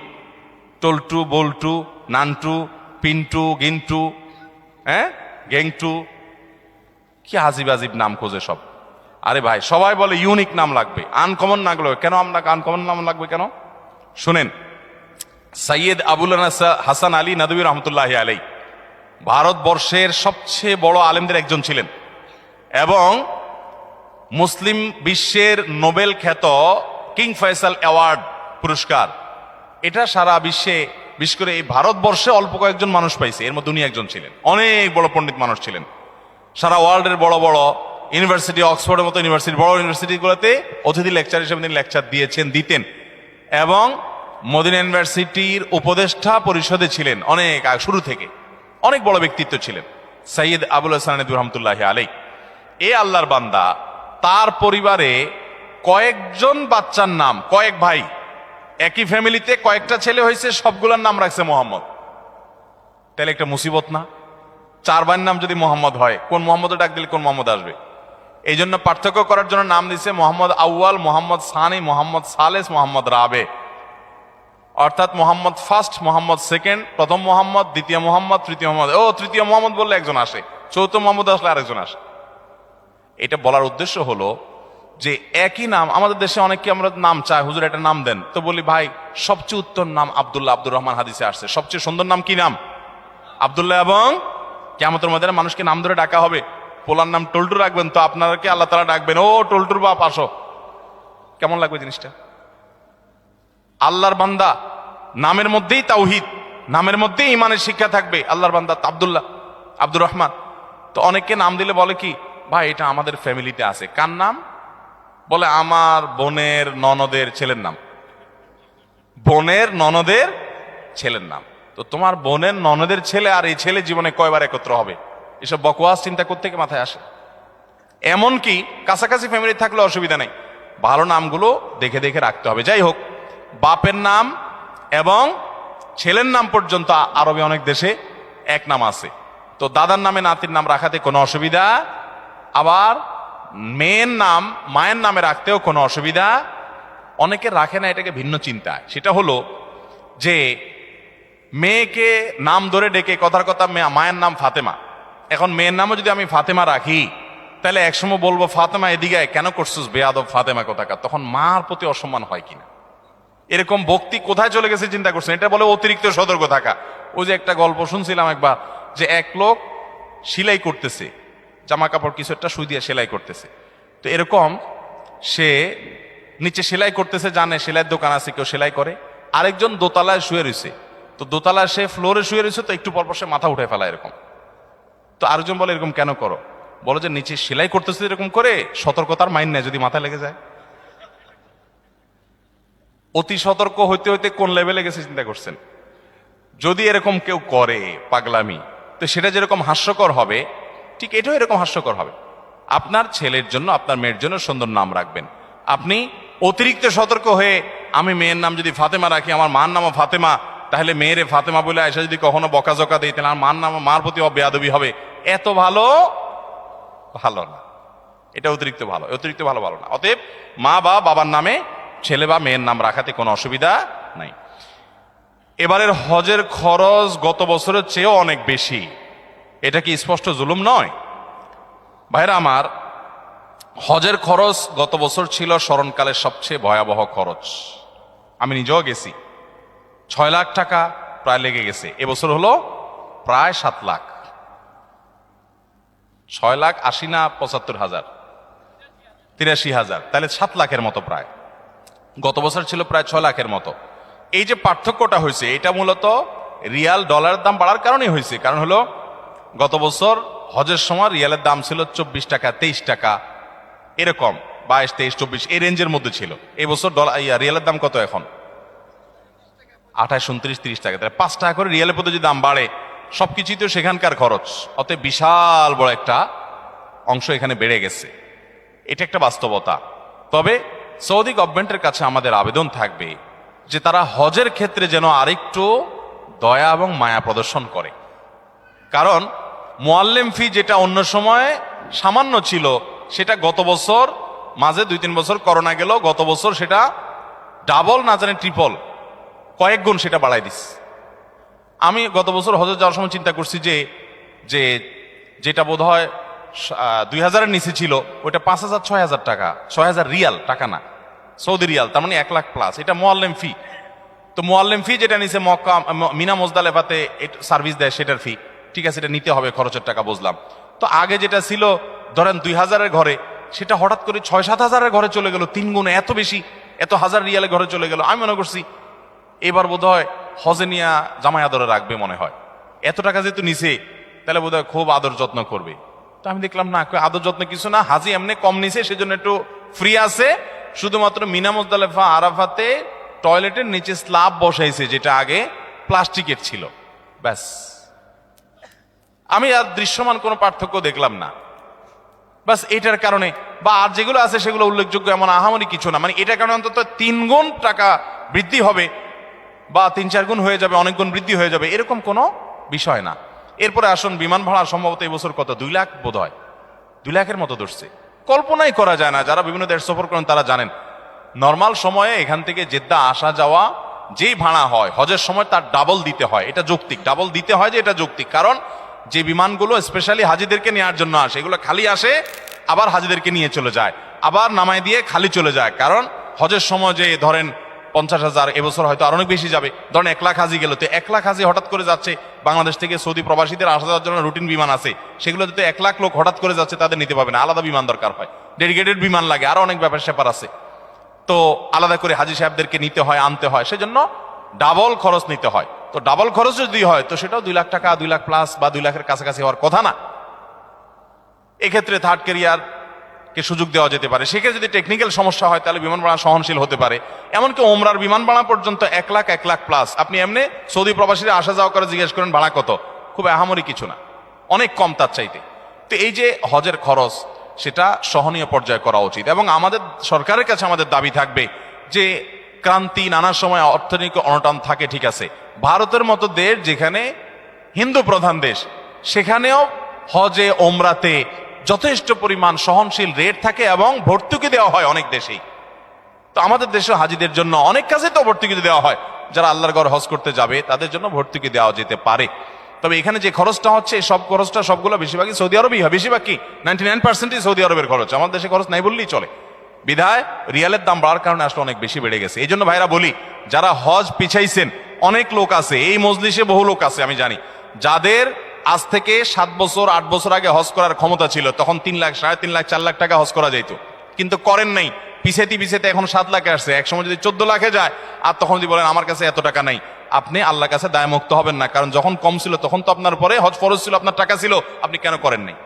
টল্টু, বল্টু, নান্টু, পিন্টু, গিন্টু, গেংটু, কি আজিব আজিব নাম খোঁজে সব। আরে ভাই, সবাই বলে ইউনিক নাম লাগবে, আনকমন না লাগবে কেন? আমরা আনকমন নাম লাগবে কেন? শুনেন, সৈয়দ আবুল হাসান আলী নদভী রহমতুল্লাহ আলাই ভারতবর্ষের সবচেয়ে বড় আলেমদের একজন ছিলেন, এবং মুসলিম বিশ্বের নোবেল খ্যাত কিং ফয়সাল অ্যাওয়ার্ড পুরস্কার, এটা সারা বিশ্বে, বিশেষ করে এই ভারতবর্ষে অল্প কয়েকজন মানুষ পাইছে, এর মধ্যে উনি একজন ছিলেন। অনেক বড় পণ্ডিত মানুষ ছিলেন। সারা ওয়ার্ল্ডের বড় বড় ইউনিভার্সিটি, অক্সফোর্ডের মতো ইউনিভার্সিটি, বড় ইউনিভার্সিটিগুলোতে অতিথি লেকচার হিসেবে তিনি লেকচার দিতেন, এবং মদিনা ইউনিভার্সিটির উপদেষ্টা পরিষদে ছিলেন অনেক শুরু থেকে। অনেক বড় ব্যক্তিত্ব ছিলেন সৈয়দ আবুল হাসান নদভী রহমতুল্লাহ আলাই। এ আল্লাহর বান্দা, তার পরিবারে কয়েকজন বাচ্চার নাম, কয়েক ভাই, একই ফ্যামিলিতে কয়েকটা ছেলে হয়েছে, সবগুলোর নাম রাখছে মোহাম্মদ। তাহলে একটা মুসিবত না? 4 ভাইয়ের নাম যদি মোহাম্মদ হয়, কোন মোহাম্মদ ডাক দিলে কোন মোহাম্মদ আসবে? এই জন্য পার্থক্য করার জন্য নাম দিচ্ছে মোহাম্মদ আউয়াল, মোহাম্মদ সানি, মোহাম্মদ সালেস, মোহাম্মদ রাবে। অর্থাৎ মোহাম্মদ ফার্স্ট, মোহাম্মদ সেকেন্ড, প্রথম মোহাম্মদ, দ্বিতীয় মোহাম্মদ, তৃতীয় মোহাম্মদ। তৃতীয় মোহাম্মদ বললে একজন আসে, চৌথ মোহাম্মদ আসলে আরেকজন আসে। এটা বলার উদ্দেশ্য হলো যে একই নাম, আমাদের দেশে অনেকে আমরা নাম চাই, হুজুর একটা নাম দেন, তো বলি ভাই সবচেয়ে উত্তম নাম আব্দুল্লাহ, আব্দুর রহমান হাদিসে আসছে। সবচেয়ে সুন্দর নাম কি নাম? আব্দুল্লাহ। এবং কিয়ামতের ময়দানে মানুষকে নাম ধরে ডাকা হবে। পোলার নাম টল্টু রাখবেন, তো আপনাকে আল্লাহ তাআলা ডাকবেন, ও টল্টুর বাপ আসো। কেমন লাগবে জিনিসটা? আল্লাহর বান্দা, নামের মধ্যেই তাওহীদ, নামের মধ্যেই ইমানের শিক্ষা থাকবে। আল্লাহর বান্দা আব্দুল্লাহ, আব্দুর রহমান। তো অনেককে নাম দিলে বলে কি, ভাই এটা আমাদের ফ্যামিলিতে আছে। কার নাম? বলে আমার বোনের ননদের ছেলের নাম। বোনের ননদের ছেলের নাম। তো তোমার বোনের ননদের ছেলে আর এই ছেলে জীবনে কয়বার একত্র হবে? এসব বকওয়াস চিন্তা করতে মাথায় আসে। এমনকি কাছাকাছি ফ্যামিলি থাকলে অসুবিধা নেই, ভালো নামগুলো দেখে দেখে রাখতে হবে। যাই হোক, বাপের নাম এবং ছেলের নাম পর্যন্ত আরবে অনেক দেশে এক নাম আছে। তো দাদার নামে নাতির নাম রাখাতে কোনো অসুবিধা, আবার মেয়ের নাম মায়ের নামে রাখতেও কোনো অসুবিধা। অনেকে রাখে না, এটাকে ভিন্ন চিন্তায়। সেটা হলো যে মেয়েকে নাম ধরে ডেকে, কথার কথা মায়ের নাম ফাতেমা, এখন মেয়ের নামও যদি আমি ফাতেমা রাখি, তাহলে একসময় বলবো ফাতেমা এদিকে কেন করছিস বেয়াদব ফাতেমা কোথাকার, তখন মার প্রতি অসম্মান হয় কিনা। এরকম ভক্তি কোথায় চলে গেছে চিন্তা করছেন? এটা বলে অতিরিক্ত সতর্ক থাকা। ওই যে একটা গল্প শুনছিলাম একবার, যে এক লোক সেলাই করতেছে, জামা কাপড় কিছু একটা সুই দিয়ে সেলাই করতেছে। তো এরকম সে নিচে সেলাই করতেছে, জানে সেলাইয়ের দোকান আছে, কেউ সেলাই করে। আরেকজন দোতলায় শুয়ে রয়েছে, তো দোতলায় সে ফ্লোরে শুয়ে রয়েছে, তো একটু পরপর সে মাথা উঠে ফেলা এরকম। তো আরেকজন বলে এরকম কেন করো? বলো যে নিচে সেলাই করতেছে এরকম করে, সতর্কতার মাইন নেই, যদি মাথায় লেগে যায়। অতি সতর্ক হইতে হইতে কোন লেভেলে গেছে চিন্তা করছেন? যদি এরকম কেউ করে পাগলামি, তো সেটা যেরকম হাস্যকর হবে, ঠিক এটাও এরকম হাস্যকর হবে। আপনার ছেলের জন্য, আপনার মেয়ের জন্য সুন্দর নাম রাখবেন। আপনি অতিরিক্ত সতর্ক হয়ে, আমি মেয়ের নাম যদি ফাতেমা রাখি, আমার মার নামও ফাতেমা, তাহলে মেয়েরে ফাতেমা বলে আয়সা যদি কখনো বকাঝকা দিই, তাহলে আমার মার প্রতি বেয়াদবি হবে। এত ভালো না, এটা অতিরিক্ত ভালো, অতিরিক্ত ভালো না। অতএব মা বা বাবার নামে ছেলে বা মেয়ের নাম রাখাতে কোনো অসুবিধা নাই। এবারের হজের খরচ গত বছরের চেয়েও অনেক বেশি, এটা কি স্পষ্ট জুলুম নয়? ভাইরা আমার, হজের খরচ গত বছর ছিল স্মরণকালের সবচেয়ে ভয়াবহ খরচ। আমি নিজেও গেছি, 6 লাখ টাকা প্রায় লেগে গেছে। এবছর হলো প্রায় 7 লাখ। 6 লাখ 80 না 75,000, 83,000, তাহলে 7 লাখের মতো প্রায়। গত বছর ছিল প্রায় 6 লাখের মতো। এই যে পার্থক্যটা হয়েছে, এটা মূলত রিয়াল ডলারের দাম বাড়ার কারণেই হয়েছে। কারণ হলো গত বছর হজের সময় রিয়ালের দাম ছিল 24 টাকা, 23 টাকা, এরকম 22, 23, 24 এই রেঞ্জের মধ্যে ছিল। এই বছর রিয়ালের দাম কত এখন? 28, 29, 30 টাকা। তাহলে 5 টাকা করে রিয়ালের প্রতি যদি দাম বাড়ে, সবকিছুই তো সেখানকার খরচ, অতএব বিশাল বড় একটা অংশ এখানে বেড়ে গেছে। এটা একটা বাস্তবতা। তবে সৌদি গভর্নমেন্টের কাছে আমাদের আবেদন থাকবে যে তারা হজের ক্ষেত্রে যেন আরেকটু দয়া এবং মায়া প্রদর্শন করে। কারণ মুআল্লিম ফি যেটা অন্য সময় সামান্য ছিল, সেটা গত বছর মাঝে 2-3 বছর করোনা গেল, গত বছর সেটা ডাবল না জানি ট্রিপল, কয়েক গুণ সেটা বাড়াই দিস। আমি গত বছর হজে যাওয়ার সময় চিন্তা করছি যে যেটা বোধ হয় 2,000-এর নিচে ছিল, ওইটা 5,000, 6,000 টাকা, 6,000 রিয়াল, টাকা না, সৌদি রিয়াল, তার মানে 1 লাখ প্লাস। এটা মুআল্লিম ফি। তো মুআল্লিম ফি যেটা নিচে মক্কা, মিনা, মুজদালেফাতে সার্ভিস দেয়, সেটার ফি, ঠিক আছে, এটা নিতে হবে, খরচের টাকা বুঝলাম। তো আগে যেটা ছিল ধরেন 2,000-এর ঘরে, সেটা হঠাৎ করে 6-7,000-এর ঘরে চলে গেল, 3 গুণ, এত বেশি, এত হাজার রিয়ালের ঘরে চলে গেল। আমি মনে করছি এবার বোধ হয় হজে নিয়া জামাই আদরে রাখবে মনে হয়, এত টাকা যেহেতু নিছে, তাহলে বোধ হয় খুব আদর যত্ন করবে। তো আমি দেখলাম না, আদর যত্ন কিছু না, হাজি এমনি কম নিছে, সেজন্য একটু ফ্রি আছে। শুধুমাত্র মিনা, মুজদালেফা, আরাফাতে টয়লেটের নিচে স্ল্যাব বসাইছে, যেটা আগে প্লাস্টিকের ছিল, ব্যাস। আমি আর দৃশ্যমান কোনো পার্থক্য দেখলাম না, বাস। এটার কারণে বা আর যেগুলো আছে সেগুলো উল্লেখযোগ্য এমন আহামরি কিছু না, মানে এটার কারণে অন্তত 3 গুণ টাকা বৃদ্ধি হবে বা 3-4 গুণ হয়ে যাবে, অনেক গুণ বৃদ্ধি হয়ে যাবে, এরকম কোনো বিষয় না। এরপরে আসুন, বিমান ভাড়া সম্ভবত এই বছর কত, 2 লাখ বোধ হয়, 2 লাখের মতো ধরছে। কল্পনাই করা যায় না, যারা বিভিন্ন দেশ সফর করেন তারা জানেন। নর্মাল সময়ে এখান থেকে জেদ্দা আসা যাওয়া যেই ভাড়া হয়, হজের সময় তার ডাবল দিতে হয়। এটা যৌক্তিক, ডাবল দিতে হয় যে এটা যৌক্তিক। কারণ যে বিমানগুলো স্পেশালি হাজিদেরকে নেওয়ার জন্য আসে, এগুলো খালি আসে, আবার হাজিদেরকে নিয়ে চলে যায়, আবার নামায় দিয়ে খালি চলে যায়। কারণ হজের সময় যে ধরেন 50,000, এবছর হয়তো আর অনেক বেশি যাবে, ধরেন 1 লাখ হাজি গেল, তো 1 লাখ হাজি হঠাৎ করে যাচ্ছে বাংলাদেশ থেকে, সৌদি প্রবাসীদের আসা যাওয়ার জন্য রুটিন বিমান আছে, সেগুলো যদি 1 লাখ লোক হঠাৎ করে যাচ্ছে, তাদের নিতে পারবে না, আলাদা বিমান দরকার হয়, ডেডিকেটেড বিমান লাগে, আরো অনেক ব্যাপার স্যাপার আছে। তো আলাদা করে হাজি সাহেবদেরকে নিতে হয়, আনতে হয়, সেজন্য ডাবল খরচ নিতে হয়। তো ডাবল খরচ যদি হয়, তো সেটাও 2 লাখ টাকা, 2 লাখ প্লাস বা 2 লাখের কাছাকাছি হওয়ার কথা না। এক্ষেত্রে থার্ড ক্যারিয়ার কে সুযোগ দেওয়া যেতে পারে। সেক্ষেত্রে যদি টেকনিক্যাল সমস্যা হয়, তাহলে বিমান ভাড়া সহনশীল হতে পারে। এমনকি ওমরার বিমান ভাড়া পর্যন্ত 1 লাখ, 1 লাখ প্লাস। আপনি এমনি সৌদি প্রবাসীরা আসা যাওয়া করে জিজ্ঞেস করেন ভাড়া কত, খুব আহামরি কিছু না, অনেক কম তার চাইতে। তো এই যে হজের খরচ, সেটা সহনীয় পর্যায়ে করা উচিত। এবং আমাদের সরকারের কাছে আমাদের দাবি থাকবে যে ক্রান্তি, নানা সময় অর্থনৈতিক অনটন থাকে, ঠিক আছে, ভারতের মতো দেশ যেখানে হিন্দু প্রধান দেশ, সেখানেও হজে ওমরাতে যথেষ্ট পরিমাণ সহনশীল রেট থাকে এবং ভর্তুকি দেওয়া হয় অনেক দেশেই। তো আমাদের দেশে হাজিদের জন্য অনেক কাজে তো ভর্তুকি দেওয়া হয়, যারা আল্লাহর ঘর হজ করতে যাবে তাদের জন্য ভর্তুকি দেওয়া যেতে পারে। তবে এখানে যে খরচটা হচ্ছে, সব খরচটা সবগুলো বেশিরভাগই সৌদি আরবই হয়, বেশিরভাগ কি 99%ই সৌদি আরবের খরচ, আমাদের দেশে খরচ নাই বললেই চলে। বিধায় রিয়ালের দাম বাড়ার কারণে আসলে অনেক বেশি বেড়ে গেছে। এই জন্য ভাইরা বলি, যারা হজ পিছাইছেন, অনেক লোক আছে এই মজলিসে, বহু লোক আছে আমি জানি, যাদের আজ থেকে 7 বছর 8 বছর আগে হজ করার ক্ষমতা ছিল, তখন 3 লাখ, 3.5 লাখ, 4 লাখ টাকা হজ করা যেত, কিন্তু করেন নাই, পিছাইতে এখন 7 লাখে আসছে। একসময় যদি 14 লাখে যায়, আর তখন যদি বলেন আমার কাছে এত টাকা নাই, আপনি আল্লাহর কাছে দায়মুক্ত হবেন না। কারণ যখন কম ছিল তখন তো আপনার পরে হজ ফরজ ছিল, আপনার টাকা ছিল, আপনি কেন করেন নাই?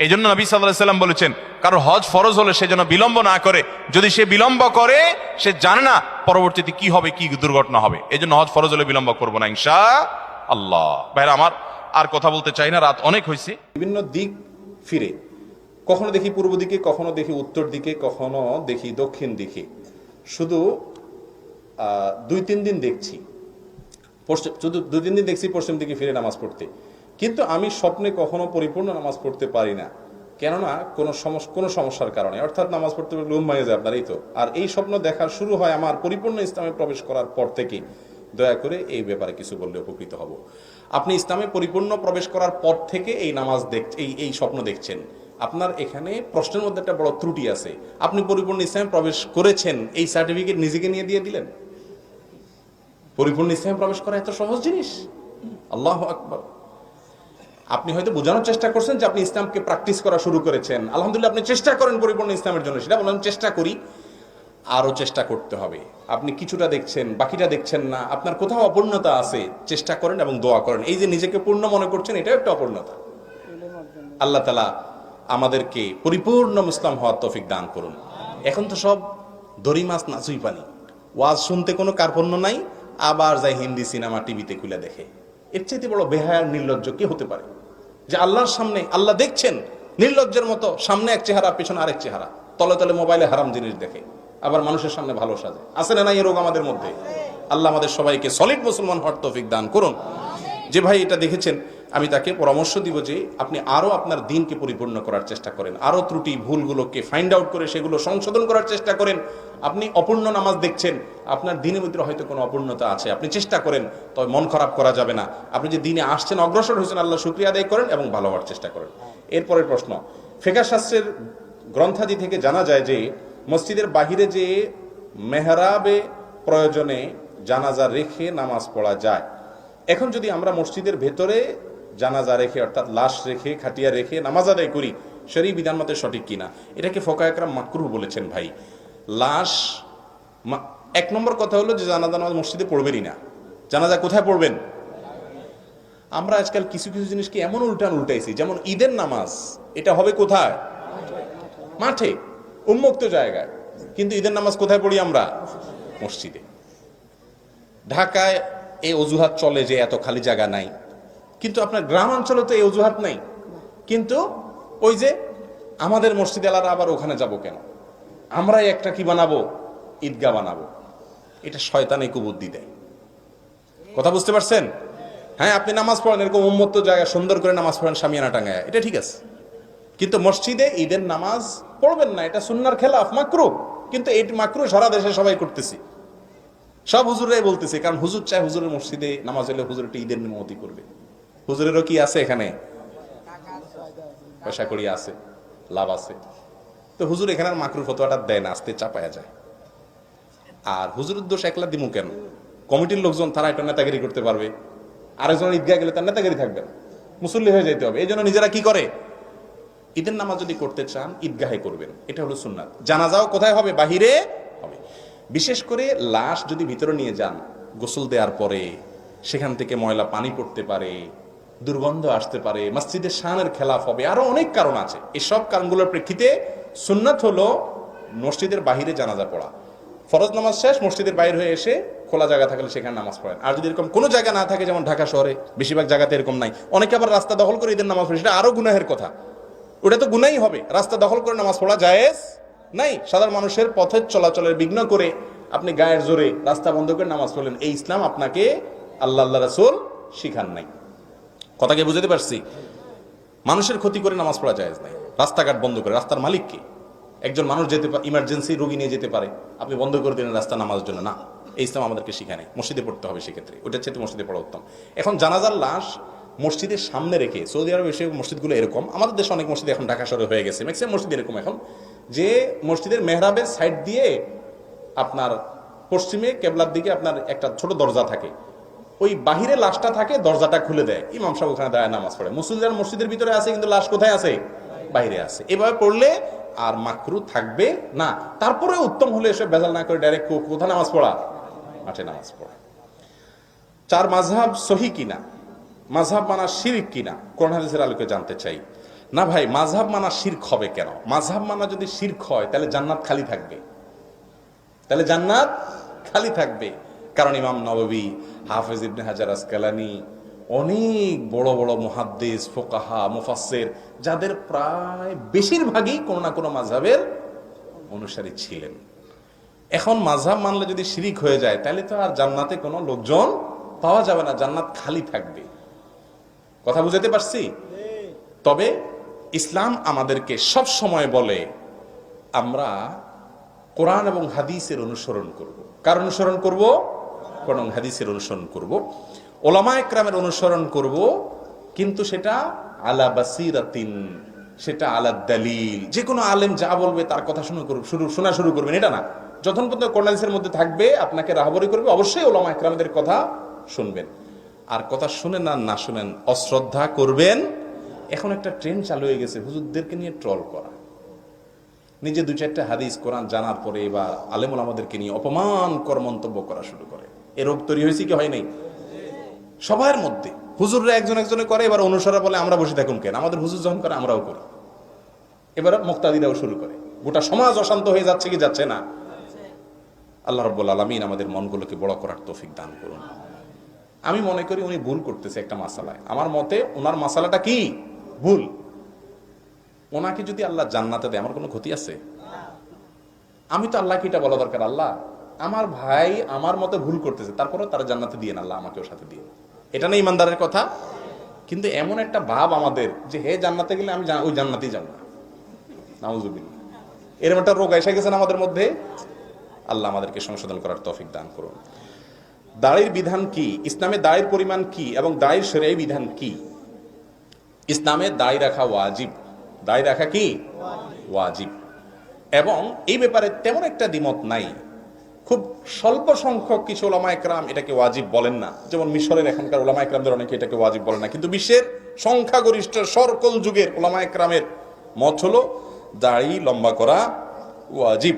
এই জন্য নবী সাল্লাল্লাহু আলাইহি সাল্লাম বলেছেন, কারণ হজ ফরজ হলে সে যেন বিলম্ব না করে। যদি সে বিলম্ব করে, সে জানে না পরবর্তীতে কি হবে, কি দুর্ঘটনা হবে। এই জন্য হজ ফরজ হলে বিলম্ব করবো না, ইনশাআল্লাহ। ভাইরা আমার, আর কথা বলতে চাই না, রাত অনেক হয়েছে। বিভিন্ন দিক ফিরে, কখনো দেখি পূর্ব দিকে, কখনো দেখি উত্তর দিকে, কখনো দেখি দক্ষিণ দিকে। শুধু 2-3 দিন দেখছি শুধু 2-3 দিন দেখছি পশ্চিম দিকে ফিরে নামাজ পড়তে, কিন্তু আমি স্বপ্নে কখনো পরিপূর্ণ নামাজ পড়তে পারি না। কেননা কোনো সমস্যার কারণে, অর্থাৎ নামাজ পড়তে পড়তে ঘুম ভেঙে যায় আপনার, এই তো। আর এই স্বপ্ন দেখা শুরু হয় আমার পরিপূর্ণ ইসলামে প্রবেশ করার পর থেকেই। দয়া করে এই ব্যাপারে কিছু বললে উপকৃত হব। আপনি ইসলামে পরিপূর্ণ প্রবেশ করার পর থেকে এই নামাজ এই স্বপ্ন দেখছেন, আপনার এখানে প্রশ্নের মধ্যে একটা বড় ত্রুটি আছে। আপনি পরিপূর্ণ ইসলামে প্রবেশ করেছেন, এই সার্টিফিকেট নিজেকে নিয়ে দিয়ে দিলেন? পরিপূর্ণ ইসলামে প্রবেশ করা এত সহজ জিনিস? আল্লাহু আকবার। আপনি হয়তো বোঝানোর চেষ্টা করছেন যে আপনি ইসলামকে প্র্যাকটিস করা শুরু করেছেন, আলহামদুলিল্লাহ, আপনি চেষ্টা করেন পরিপূর্ণ ইসলামের জন্য, সেটা বলেন চেষ্টা করি, আরো চেষ্টা করতে হবে। আপনি কিছুটা দেখছেন, বাকিটা দেখছেন না, আপনার কোথাও অপূর্ণতা আছে, চেষ্টা করেন এবং দোয়া করেন। এই যে নিজেকে পূর্ণ মনে করছেন, এটাও একটা অপূর্ণতা। আল্লাহ তাআলা আমাদেরকে পরিপূর্ণ মুসলিম হওয়ার তৌফিক দান করুন। এখন তো সব দড়ি মাছ নাচুই পানি, ওয়াজ শুনতে কোনো কার্পণ্য নাই, আবার যায় হিন্দি সিনেমা টিভিতে খুলে দেখে। এর চাইতে বড় বেহায়ার নির্লজ্জ কি হতে পারে? যে আল্লাহর সামনে, আল্লাহ দেখছেন, নির্লজ্জের মতো সামনে এক চেহারা, পেছনে আরেক চেহারা, তলে তলে মোবাইলে হারাম জিনিস দেখে, আবার মানুষের সামনে ভালো সাজে। আছে না নাই এই রোগ আমাদের মধ্যে? আল্লাহ আমাদের সবাইকে সলিড মুসলমান হওয়ার তৌফিক দান করুন। যে ভাই এটা দেখেছেন, আমি তাকে পরামর্শ দিব যে আপনি আরো আপনার দিনকে পরিপূর্ণ করার চেষ্টা করেন, আরো ত্রুটি ভুলগুলোকে ফাইন্ড আউট করে সেগুলো সংশোধন করার চেষ্টা করেন। আপনি অপূর্ণ নামাজ দেখছেন, আপনার দিনের ভিতরে হয়তো কোনো অপূর্ণতা আছে, আপনি চেষ্টা করেন, তবে মন খারাপ করা যাবে না। আপনি যে দিনে আসছেন, অগ্রসর হয়েছেন, আল্লাহ শুকরিয়া আদায় করেন এবং ভালো হওয়ার চেষ্টা করেন। এরপরের প্রশ্ন, ফিকহ শাস্ত্রের গ্রন্থাদি থেকে জানা যায় যে মসজিদের বাহিরে যে মেহরাবে প্রয়োজনে জানাজা রেখে নামাজ পড়া যায়। এখন যদি আমরা মসজিদের ভেতরে জানাজা রেখে, অর্থাৎ লাশ রেখে, খাটিয়া রেখে নামাজ আদায় করি, শরীয়ত বিধান মতে সঠিক কিনা? এটাকে ফুকাহা একরাম মাকরুহ বলেছেন। ভাই, লাশ, এক নম্বর কথা হলো যে জানাজা নামাজ মসজিদে পড়বেনই না। জানাজা কোথায় পড়বেন? আমরা আজকাল কিছু কিছু জিনিসকে এমন উল্টাইছি, যেমন ঈদের নামাজ, এটা হবে কোথায়? মাঠে, উন্মুক্ত জায়গায়। কিন্তু ঈদের নামাজ কোথায় পড়ি আমরা? মসজিদে। ঢাকায় এই অজুহাত চলে যে এত খালি জায়গা নাই, কিন্তু আপনার গ্রাম অঞ্চলে তো এই অজুহাত নাই। কিন্তু ওই যে আমাদের মসজিদ এলারা আবার ওখানে যাব কেন? আমরাই একটা কি বানাবো? ঈদগাহ বানাবো। এটা শয়তানে কুবুদ্ধি দেয়। কথা বুঝতে পারছেন? হ্যাঁ, আপনি নামাজ পড়েন এরকম উন্মুক্ত জায়গায়, সুন্দর করে নামাজ পড়েন শামিয়ানা টাঙ্গায়, এটা ঠিক আছে। কিন্তু মসজিদে ঈদের নামাজ পড়বেন না, এটা সুন্নাহর খেলাফ, মাকরুহ। কিন্তু এই মাকরুহ সারা দেশে সবাই করতেছি, সব হুজুরাই বলতেছে, কারণ হুজুর চায় হুজুরের মসজিদে নামাজ হলে হুজুর একটা ঈদের নিমতি করবে। হুজুরেরও কি আছে এখানে? পয়সা করি আছে, লাভ আছে। তো হুজুর এখানে মাকরুহ ফতোয়াটা দেয় না, আস্তে চাপায়া যায়। আর হুজুরের দোষ একলা দিমু কেন? কমিটির লোকজন তারা এটা নেতাগিরি করতে পারবে, আরেকজন ঈদগাহ গেলে তার নেতাগিরি থাকবে না, মুসল্লি হয়ে যাইতে হবে। এই জন্য নিজেরা কি করে, ঈদের নামাজ যদি করতে চান ঈদগাহে করবেন, এটা হলো সুন্নাত। জানাজাও কোথায় হবে? বাহিরে হবে। বিশেষ করে লাশ যদি ভিতরে নিয়ে যান, গোসল দেওয়ার পরে সেখান থেকে ময়লা পানি পড়তে পারে, দুর্গন্ধ আসতে পারে, মসজিদের শানের খেলাফ হবে, আরো অনেক কারণ আছে। এসব কারণগুলোর প্রেক্ষিতে সুন্নাত হলো মসজিদের বাহিরে জানাজা পড়া। ফরজ নামাজ শেষ, মসজিদের বাইরে হয়ে এসে খোলা জায়গা থাকলে সেখানে নামাজ পড়েন। আর যদি এরকম কোনো জায়গা না থাকে, যেমন ঢাকা শহরে বেশিরভাগ জায়গাতে এরকম নাই, অনেকে আবার রাস্তা দখল করে ঈদের নামাজ পড়ে, সেটা আরো গুনাহের কথা। ওটা তো গুনাই হবে, রাস্তা দখল করে নামাজ পড়া জায়েজ নাই। সাধারণ মানুষের পথের চলাচলের বিঘ্ন করে আপনি গায়ের জোরে রাস্তা বন্ধ করে নামাজ পড়লেন, এই ইসলাম আপনাকে আল্লাহ রাসূল শিখান নাই। কথাকে বুঝতে পারছি? মানুষের ক্ষতি করে নামাজ পড়া জায়েজ নাই। রাস্তাঘাট বন্ধ করে, রাস্তার মালিককে, একজন মানুষ যেতে পারে, ইমার্জেন্সি রোগী নিয়ে যেতে পারে, আপনি বন্ধ করে দিলেন রাস্তা নামাজের জন্য, না, এই ইসলাম আমাদেরকে শিখায় নাই। মসজিদে পড়তে হবে সেক্ষেত্রে, ওটার চেয়ে মসজিদে পড়া উত্তম। এখন জানাজার লাশ মসজিদের সামনে রেখে, সৌদি আরব এসে মসজিদগুলো এরকম, আমাদের দেশে অনেক মসজিদ এখন ঢাকা শহরে হয়ে গেছে, ম্যাক্সিমাম মসজিদ এরকম এখন, যে মসজিদের মেহরাবের সাইড দিয়ে আপনার পশ্চিমে কেবলার দিকে আপনার একটা ছোট দরজা থাকে, ওই বাহিরে লাশটা থাকে, দরজাটা খুলে দেয়, ইমাম সাহেব ওখানে দাঁড়ায় নামাজ পড়ে। মুসলিমরা মসজিদের ভিতরে আছে, কিন্তু লাশ কোথায় আছে? বাইরে আছে। এভাবে পড়লে আর মাকরুহ থাকবে না। তারপরে উত্তম হলে এসব বেজাল না করে ডাইরেক্ট কোথায় নামাজ পড়া? মাঠে নামাজ পড়া। 4, মাযহাব সহি কিনা, মাযহাব মানা শিরক কিনা, কোরআন হাদিসের আলোকে জানতে চাই। না ভাই, মাযহাব মানা শিরক হবে কেন? মাযহাব মানা যদি শিরক হয়, তাহলে জান্নাত খালি থাকবে, তাহলে জান্নাত খালি থাকবে। কারণ ইমাম নববী, হাফেজ ইবনে হাজার আসকালানি, অনেক বড় বড় মুহাদ্দিস, ফুকাহা, মুফাসসির, যাদের প্রায় বেশিরভাগই কোনো না কোনো মাযহাবের অনুসারী ছিলেন। এখন মাযহাব মানলে যদি শিরিক হয়ে যায়, তাহলে তো আর জান্নাতে কোনো লোকজন পাওয়া যাবে না, জান্নাত খালি থাকবে। কথা বুঝাতে পারছি? তবে ইসলাম আমাদেরকে সব সময় বলে আমরা কোরআন এবং হাদিসের অনুসরণ করব। কার অনুসরণ করব? কোরআন এবং হাদিসের অনুসরণ করব, ওলামা একরামের অনুসরণ করব, কিন্তু সেটা আলা বাসিরাতিন, সেটা আলা দালিল। যে কোনো আলেম যা বলবে তার কথা শোনা শুরু করবেন, এটা না। যখন পর্যন্ত কোরআন হাদিসের মধ্যে থাকবে, আপনাকে রাহবরি করবে, অবশ্যই ওলামা একরামদের কথা শুনবেন। আর কথা শুনেন আর না শুনেন, অশ্রদ্ধা করবেন। এখন একটা ট্রেন্ড চালু হয়ে গেছে হুজুরদেরকে নিয়ে ট্রল করা। নিজে দু চারটা হাদিস কোরআন জানার পরে এবার আলেমুল আমাদেরকে নিয়ে অপমানকর মন্তব্য করা শুরু করে। এ রোগ তৈরি হয়েছে কি হয় নাই? সবার মধ্যে হুজুররা একজন একজনে করে, এবার অনুসারা বলে আমরা বসে থাকুন কেন, আমাদের হুজুর যখন করে আমরাও করি। এবার মুক্তাদিরাও শুরু করে। গোটা সমাজ অশান্ত হয়ে যাচ্ছে কি যাচ্ছে না? আল্লাহ রাব্বুল আলামিন আমাদের মনগুলোকে বড় করার তৌফিক দান করুন। আমি মনে করি উনি ভুল করতেছে একটা মাসালায়। আমার মতে ওনার মাসালাটা কি ভুল। ওনাকে যদি আল্লাহ জান্নাতে দেয় আমার কোনো ক্ষতি আছে? আমি তো আল্লাহকে এটা বলা দরকার, আল্লাহ আমার ভাই আমার মতে ভুল করতেছে, তারপরে তারা জান্নাতে দিয়ে না, আল্লাহ আমাকেও সাথে দিয়ে। এটা না ইমানদারের কথা? কিন্তু এমন একটা ভাব আমাদের যে হে জান্নাতে গেলে আমি ওই জান্নাতেই যাব না, নাউজুবিল্লাহ। এরকম একটা রোগ এসে গেছে আমাদের মধ্যে। আল্লাহ আমাদেরকে সংশোধন করার তৌফিক দান করুন। দাড়ির বিধান কি, ইসলামে দাড়ির পরিমাণ কি এবং দাড়ির শরঈ বিধান কি? ইসলামে দাড়ি রাখা ওয়াজিব। দাড়ি রাখা কি ওয়াজিব, এবং এই ব্যাপারে তেমন একটা দ্বিমত নাই। খুব স্বল্প সংখ্যক কিছু ওলামা একরাম এটাকে ওয়াজিব বলেন না, যেমন মিশরের এখানকার ওলামা একরামদের অনেকে এটাকে ওয়াজিব বলেন না, কিন্তু বিশ্বের সংখ্যাগরিষ্ঠ সকল যুগের ওলামা একরামের মত হলো দাড়ি লম্বা করা ওয়াজিব।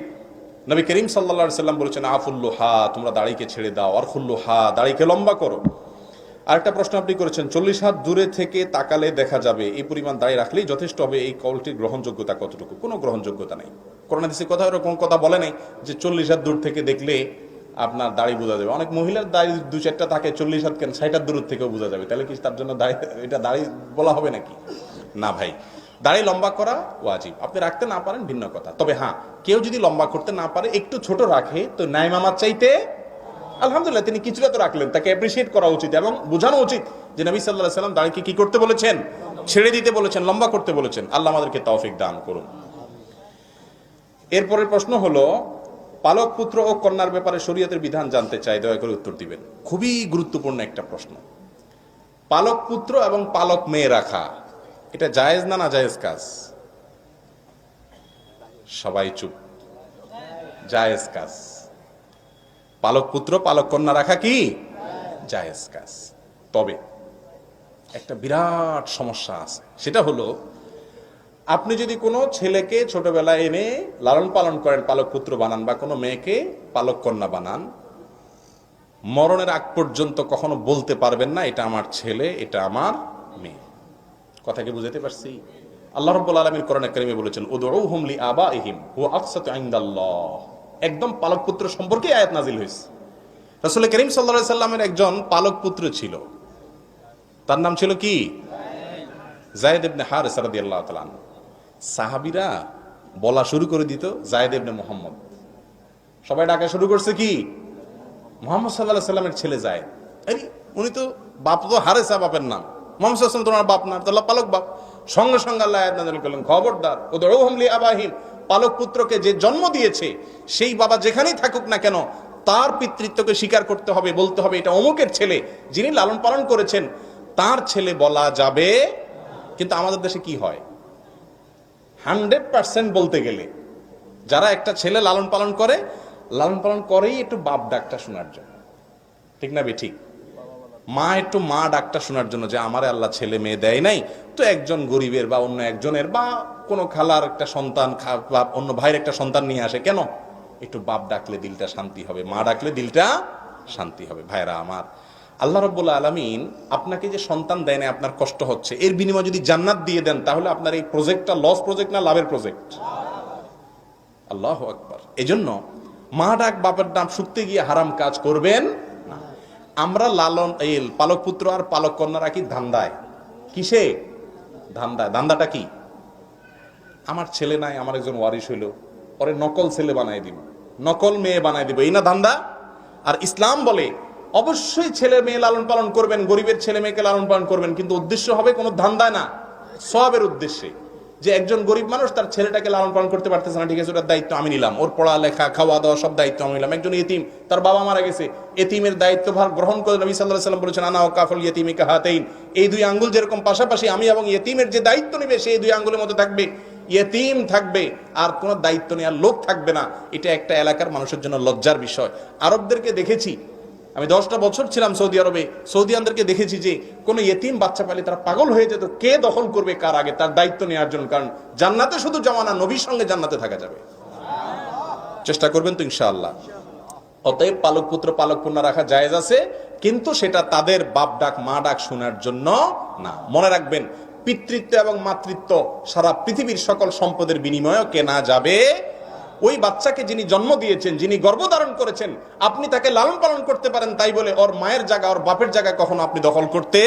নবী করিম সাল্লাল্লাহু আলাইহি সাল্লাম বলেছেন আফুল্লুহা, তোমরা দাড়িকে ছেড়ে দাও, আর খুল্লুহা, দাড়িকে লম্বা করো। আরেকটা প্রশ্ন আপনি করেছেন 40 হাত দূরে থেকে তাকালে দেখা যাবে, এই পরিমাণ দাড়ি রাখলেই যথেষ্ট হবে, এই কলটির গ্রহণযোগ্যতা কতটুকু? কোনো গ্রহণযোগ্যতা নেই। কোরআন হাদিসে কথা এরকম কথা বলে নাই যে 40 হাত দূর থেকে দেখলে আপনার দাড়ি বোঝা যাবে। অনেক মহিলার দাড়ি দু চারটা থাকে, 40 হাত কেন 60 হাত দূর থেকেও বোঝা যাবে, তাহলে কি তার জন্য দাড়ি এটা দাড়ি বলা হবে নাকি? না ভাই, দাড়ি লম্বা করা ওয়াজিব। আপনি রাখতে না পারেন ভিন্ন কথা, তবে হ্যাঁ কেউ যদি লম্বা করতে না পারে একটু ছোট রাখে তো নাইম আমার চাইতে আলহামদুলিল্লাহ, তিনি কিছুটা তো রাখলেন, তাকে অ্যাপ্রিসিয়েট করা উচিত এবং বোঝানো উচিত যে নবী সাল্লাল্লাহু আলাইহি সাল্লাম দাড়িকে কি করতে বলেছেন? ছেড়ে দিতে বলেছেন, লম্বা করতে বলেছেন। আল্লাহ আমাদেরকে তৌফিক দান করুন। এরপরের প্রশ্ন হলো পালক পুত্র ও কন্যার ব্যাপারে শরীয়তের বিধান জানতে চাই, দয়া করে উত্তর দিবেন। খুবই গুরুত্বপূর্ণ একটা প্রশ্ন। পালক পুত্র এবং পালক মেয়ে রাখা এটা জায়েজ না নাজায়েজ কাজ? সবাই চুপ। জায়েজ কাজ। পালক পুত্র পালক কন্যা রাখা কি জায়েজ কাজ। তবে একটা বিরাট সমস্যা আছে, সেটা হলো আপনি যদি কোনো ছেলেকে ছোটবেলায় এনে লালন পালন করেন, পালক পুত্র বানান, বা কোনো মেয়েকে পালক কন্যা বানান, মরণের আগ পর্যন্ত কখনো বলতে পারবেন না এটা আমার ছেলে, এটা আমার মেয়ে। কথা কি বুঝাতে পারছি? আল্লাহ রাব্বুল আলামিন কোরআনে কারীমে বলেছেন উদউহুম লিআবাইহিম হুয়া আকসাতু ইনদাল্লাহ। একদম পালক পুত্র সম্পর্কে আয়াত নাজিল হয়েছে। রাসূল করিম সাল্লাল্লাহু আলাইহি সাল্লামের একজন পালক পুত্র ছিল, তার নাম ছিল কি? যায়েদ ইবনে হারিসা রাদিয়াল্লাহু তাআলা আনহু। সাহাবীরা বলা শুরু করে দিত যায়েদ ইবনে মুহাম্মদ। সবাই ডাকা শুরু করছে কি? মুহাম্মদ সাল্লাল্লাহু আলাইহি সাল্লামের ছেলে যায়েদ। আরে উনি তো বাপ, তো হারিসা বাপের নাম, মুহাম্মদ সাল্লাল্লাহু আলাইহি সাল্লাম তোমার বাপ না, তাহলে পালক বাপ। সঙ্গে সঙ্গে আল্লাহ আয়াত নাযিল করলেন খবরদার উদউহুম লিআবাইহিম, পালক পুত্রকে যে জন্ম দিয়েছে সেই বাবা যেখানেই থাকুক না কেন তার পিতৃত্বকে স্বীকার করতে হবে, বলতে হবে এটা অমুকের ছেলে, যিনি লালন পালন করেছেন তার ছেলে বলা যাবে। কিন্তু আমাদের দেশে কি হয়, 100% বলতে গেলে যারা একটা ছেলে লালন পালন করেই একটু বাপ ডাকটা শোনার জন্য, ঠিক না? ঠিক। মা একটু মা ডাকটা শোনার জন্য, যে আমারে আল্লাহ ছেলে মেয়ে দেয় নাই, তো একজন গরিবের বা অন্য একজনের বা কোনো খালার একটা সন্তান বা অন্য ভাইয়ের একটা সন্তান নিয়ে আসে, কেন? একটু বাপ ডাকলে দিলটা শান্তি হবে, মা ডাকলে দিলটা শান্তি হবে। ভাইরা আমার, আল্লাহ রাব্বুল আলামিন আপনাকে যে সন্তান দেয় না, আপনার কষ্ট হচ্ছে, এর বিনিময়ে যদি জান্নাত দিয়ে দেন, তাহলে আপনার এই প্রজেক্টটা লস প্রজেক্ট না লাভের প্রজেক্ট? আল্লাহু আকবার। এজন্য মা ডাক বাপের নাম শুনতে গিয়ে হারাম কাজ করবেন না। আমরা লালন এই পালক পুত্র আর পালক কন্যা রাখি ধান্দায়। কিসে ধান্দায়? ধান্দাটা কি? আমার ছেলে নাই, আমার একজন ওয়ারিশ হইল, পরে নকল ছেলে বানাই দিব, নকল মেয়ে বানাই দিব, এই না ধান্দা? আর ইসলাম বলে অবশ্যই ছেলে মেয়ে লালন পালন করবেন, গরিবের ছেলে মেয়েকে লালন পালন করবেন, কিন্তু উদ্দেশ্য হবে কোনো ধান্দায় না, সওয়াবের উদ্দেশ্যে। যে একজন গরিব মানুষ তার ছেলেটাকে লালন পালন করতে পারতেছে না, ঠিক আছে, ওটার দায়িত্ব আমি নিলাম, ওর পড়ালেখা খাওয়া দাওয়া সব দায়িত্ব আমি নিলাম। একজন ইতিম, তার বাবা মারা গেছে, এতিমের দায়িত্বভার গ্রহণ করে নবী সাল্লাল্লাহু আলাইহি ওয়াসাল্লাম বলেছেন আনা ওয়াকাফুল ইয়াতিমি কাহাতাইন, এই দুই আঙ্গুল যেরকম পাশাপাশি আমি এবং ইতিমের যে দায়িত্ব নেবে সেই দুই আঙ্গুলের মতো থাকবে, ইতিম থাকবে আর কোনো দায়িত্ব নেওয়ার লোক থাকবে না। এটা একটা এলাকার মানুষের জন্য লজ্জার বিষয়। আরবদেরকে দেখেছি, আমি 10টা বছর ছিলাম সৌদি আরবে, সৌদিয়ানদেরকে দেখেছি যে কোনো ইতিম বাচ্চা পালে তারা পাগল হয়ে যেত কে দখল করবে কার আগে, তার দায়িত্ব নেওয়ার জন্য। কারণ জান্নাতে শুধু যাওয়া না, নবীর সঙ্গে জান্নাতে থাকা যাবে। চেষ্টা করবেন তো ইনশাআল্লাহ। অতএব পালক পুত্র পালক কন্যা রাখা জায়েজ আছে, কিন্তু সেটা তাদের বাপ ডাক মা ডাক শোনার জন্য না। মনে রাখবেন, পিতৃত্ব এবং মাতৃত্ব সারা পৃথিবীর সকল সম্পদের বিনিময়ে কেনা যাবে। ওই বাচ্চাকে যিনি জন্ম দিয়েছেন, যিনি গর্ভধারণ করেছেন, আপনি তাকে লালন পালন করতে পারেন, তাই বলে ওর মায়ের জায়গা ওর বাপের জায়গা কখনো আপনি দখল করতে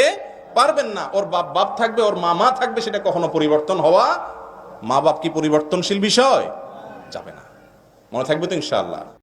পারবেন না। ওর বাপ বাপ থাকবে, ওর মা মা থাকবে, সেটা কখনো পরিবর্তন হওয়া, মা বাপ কি পরিবর্তনশীল বিষয়? যাবে না। মনে থাকবে তো ইনশাআল্লাহ।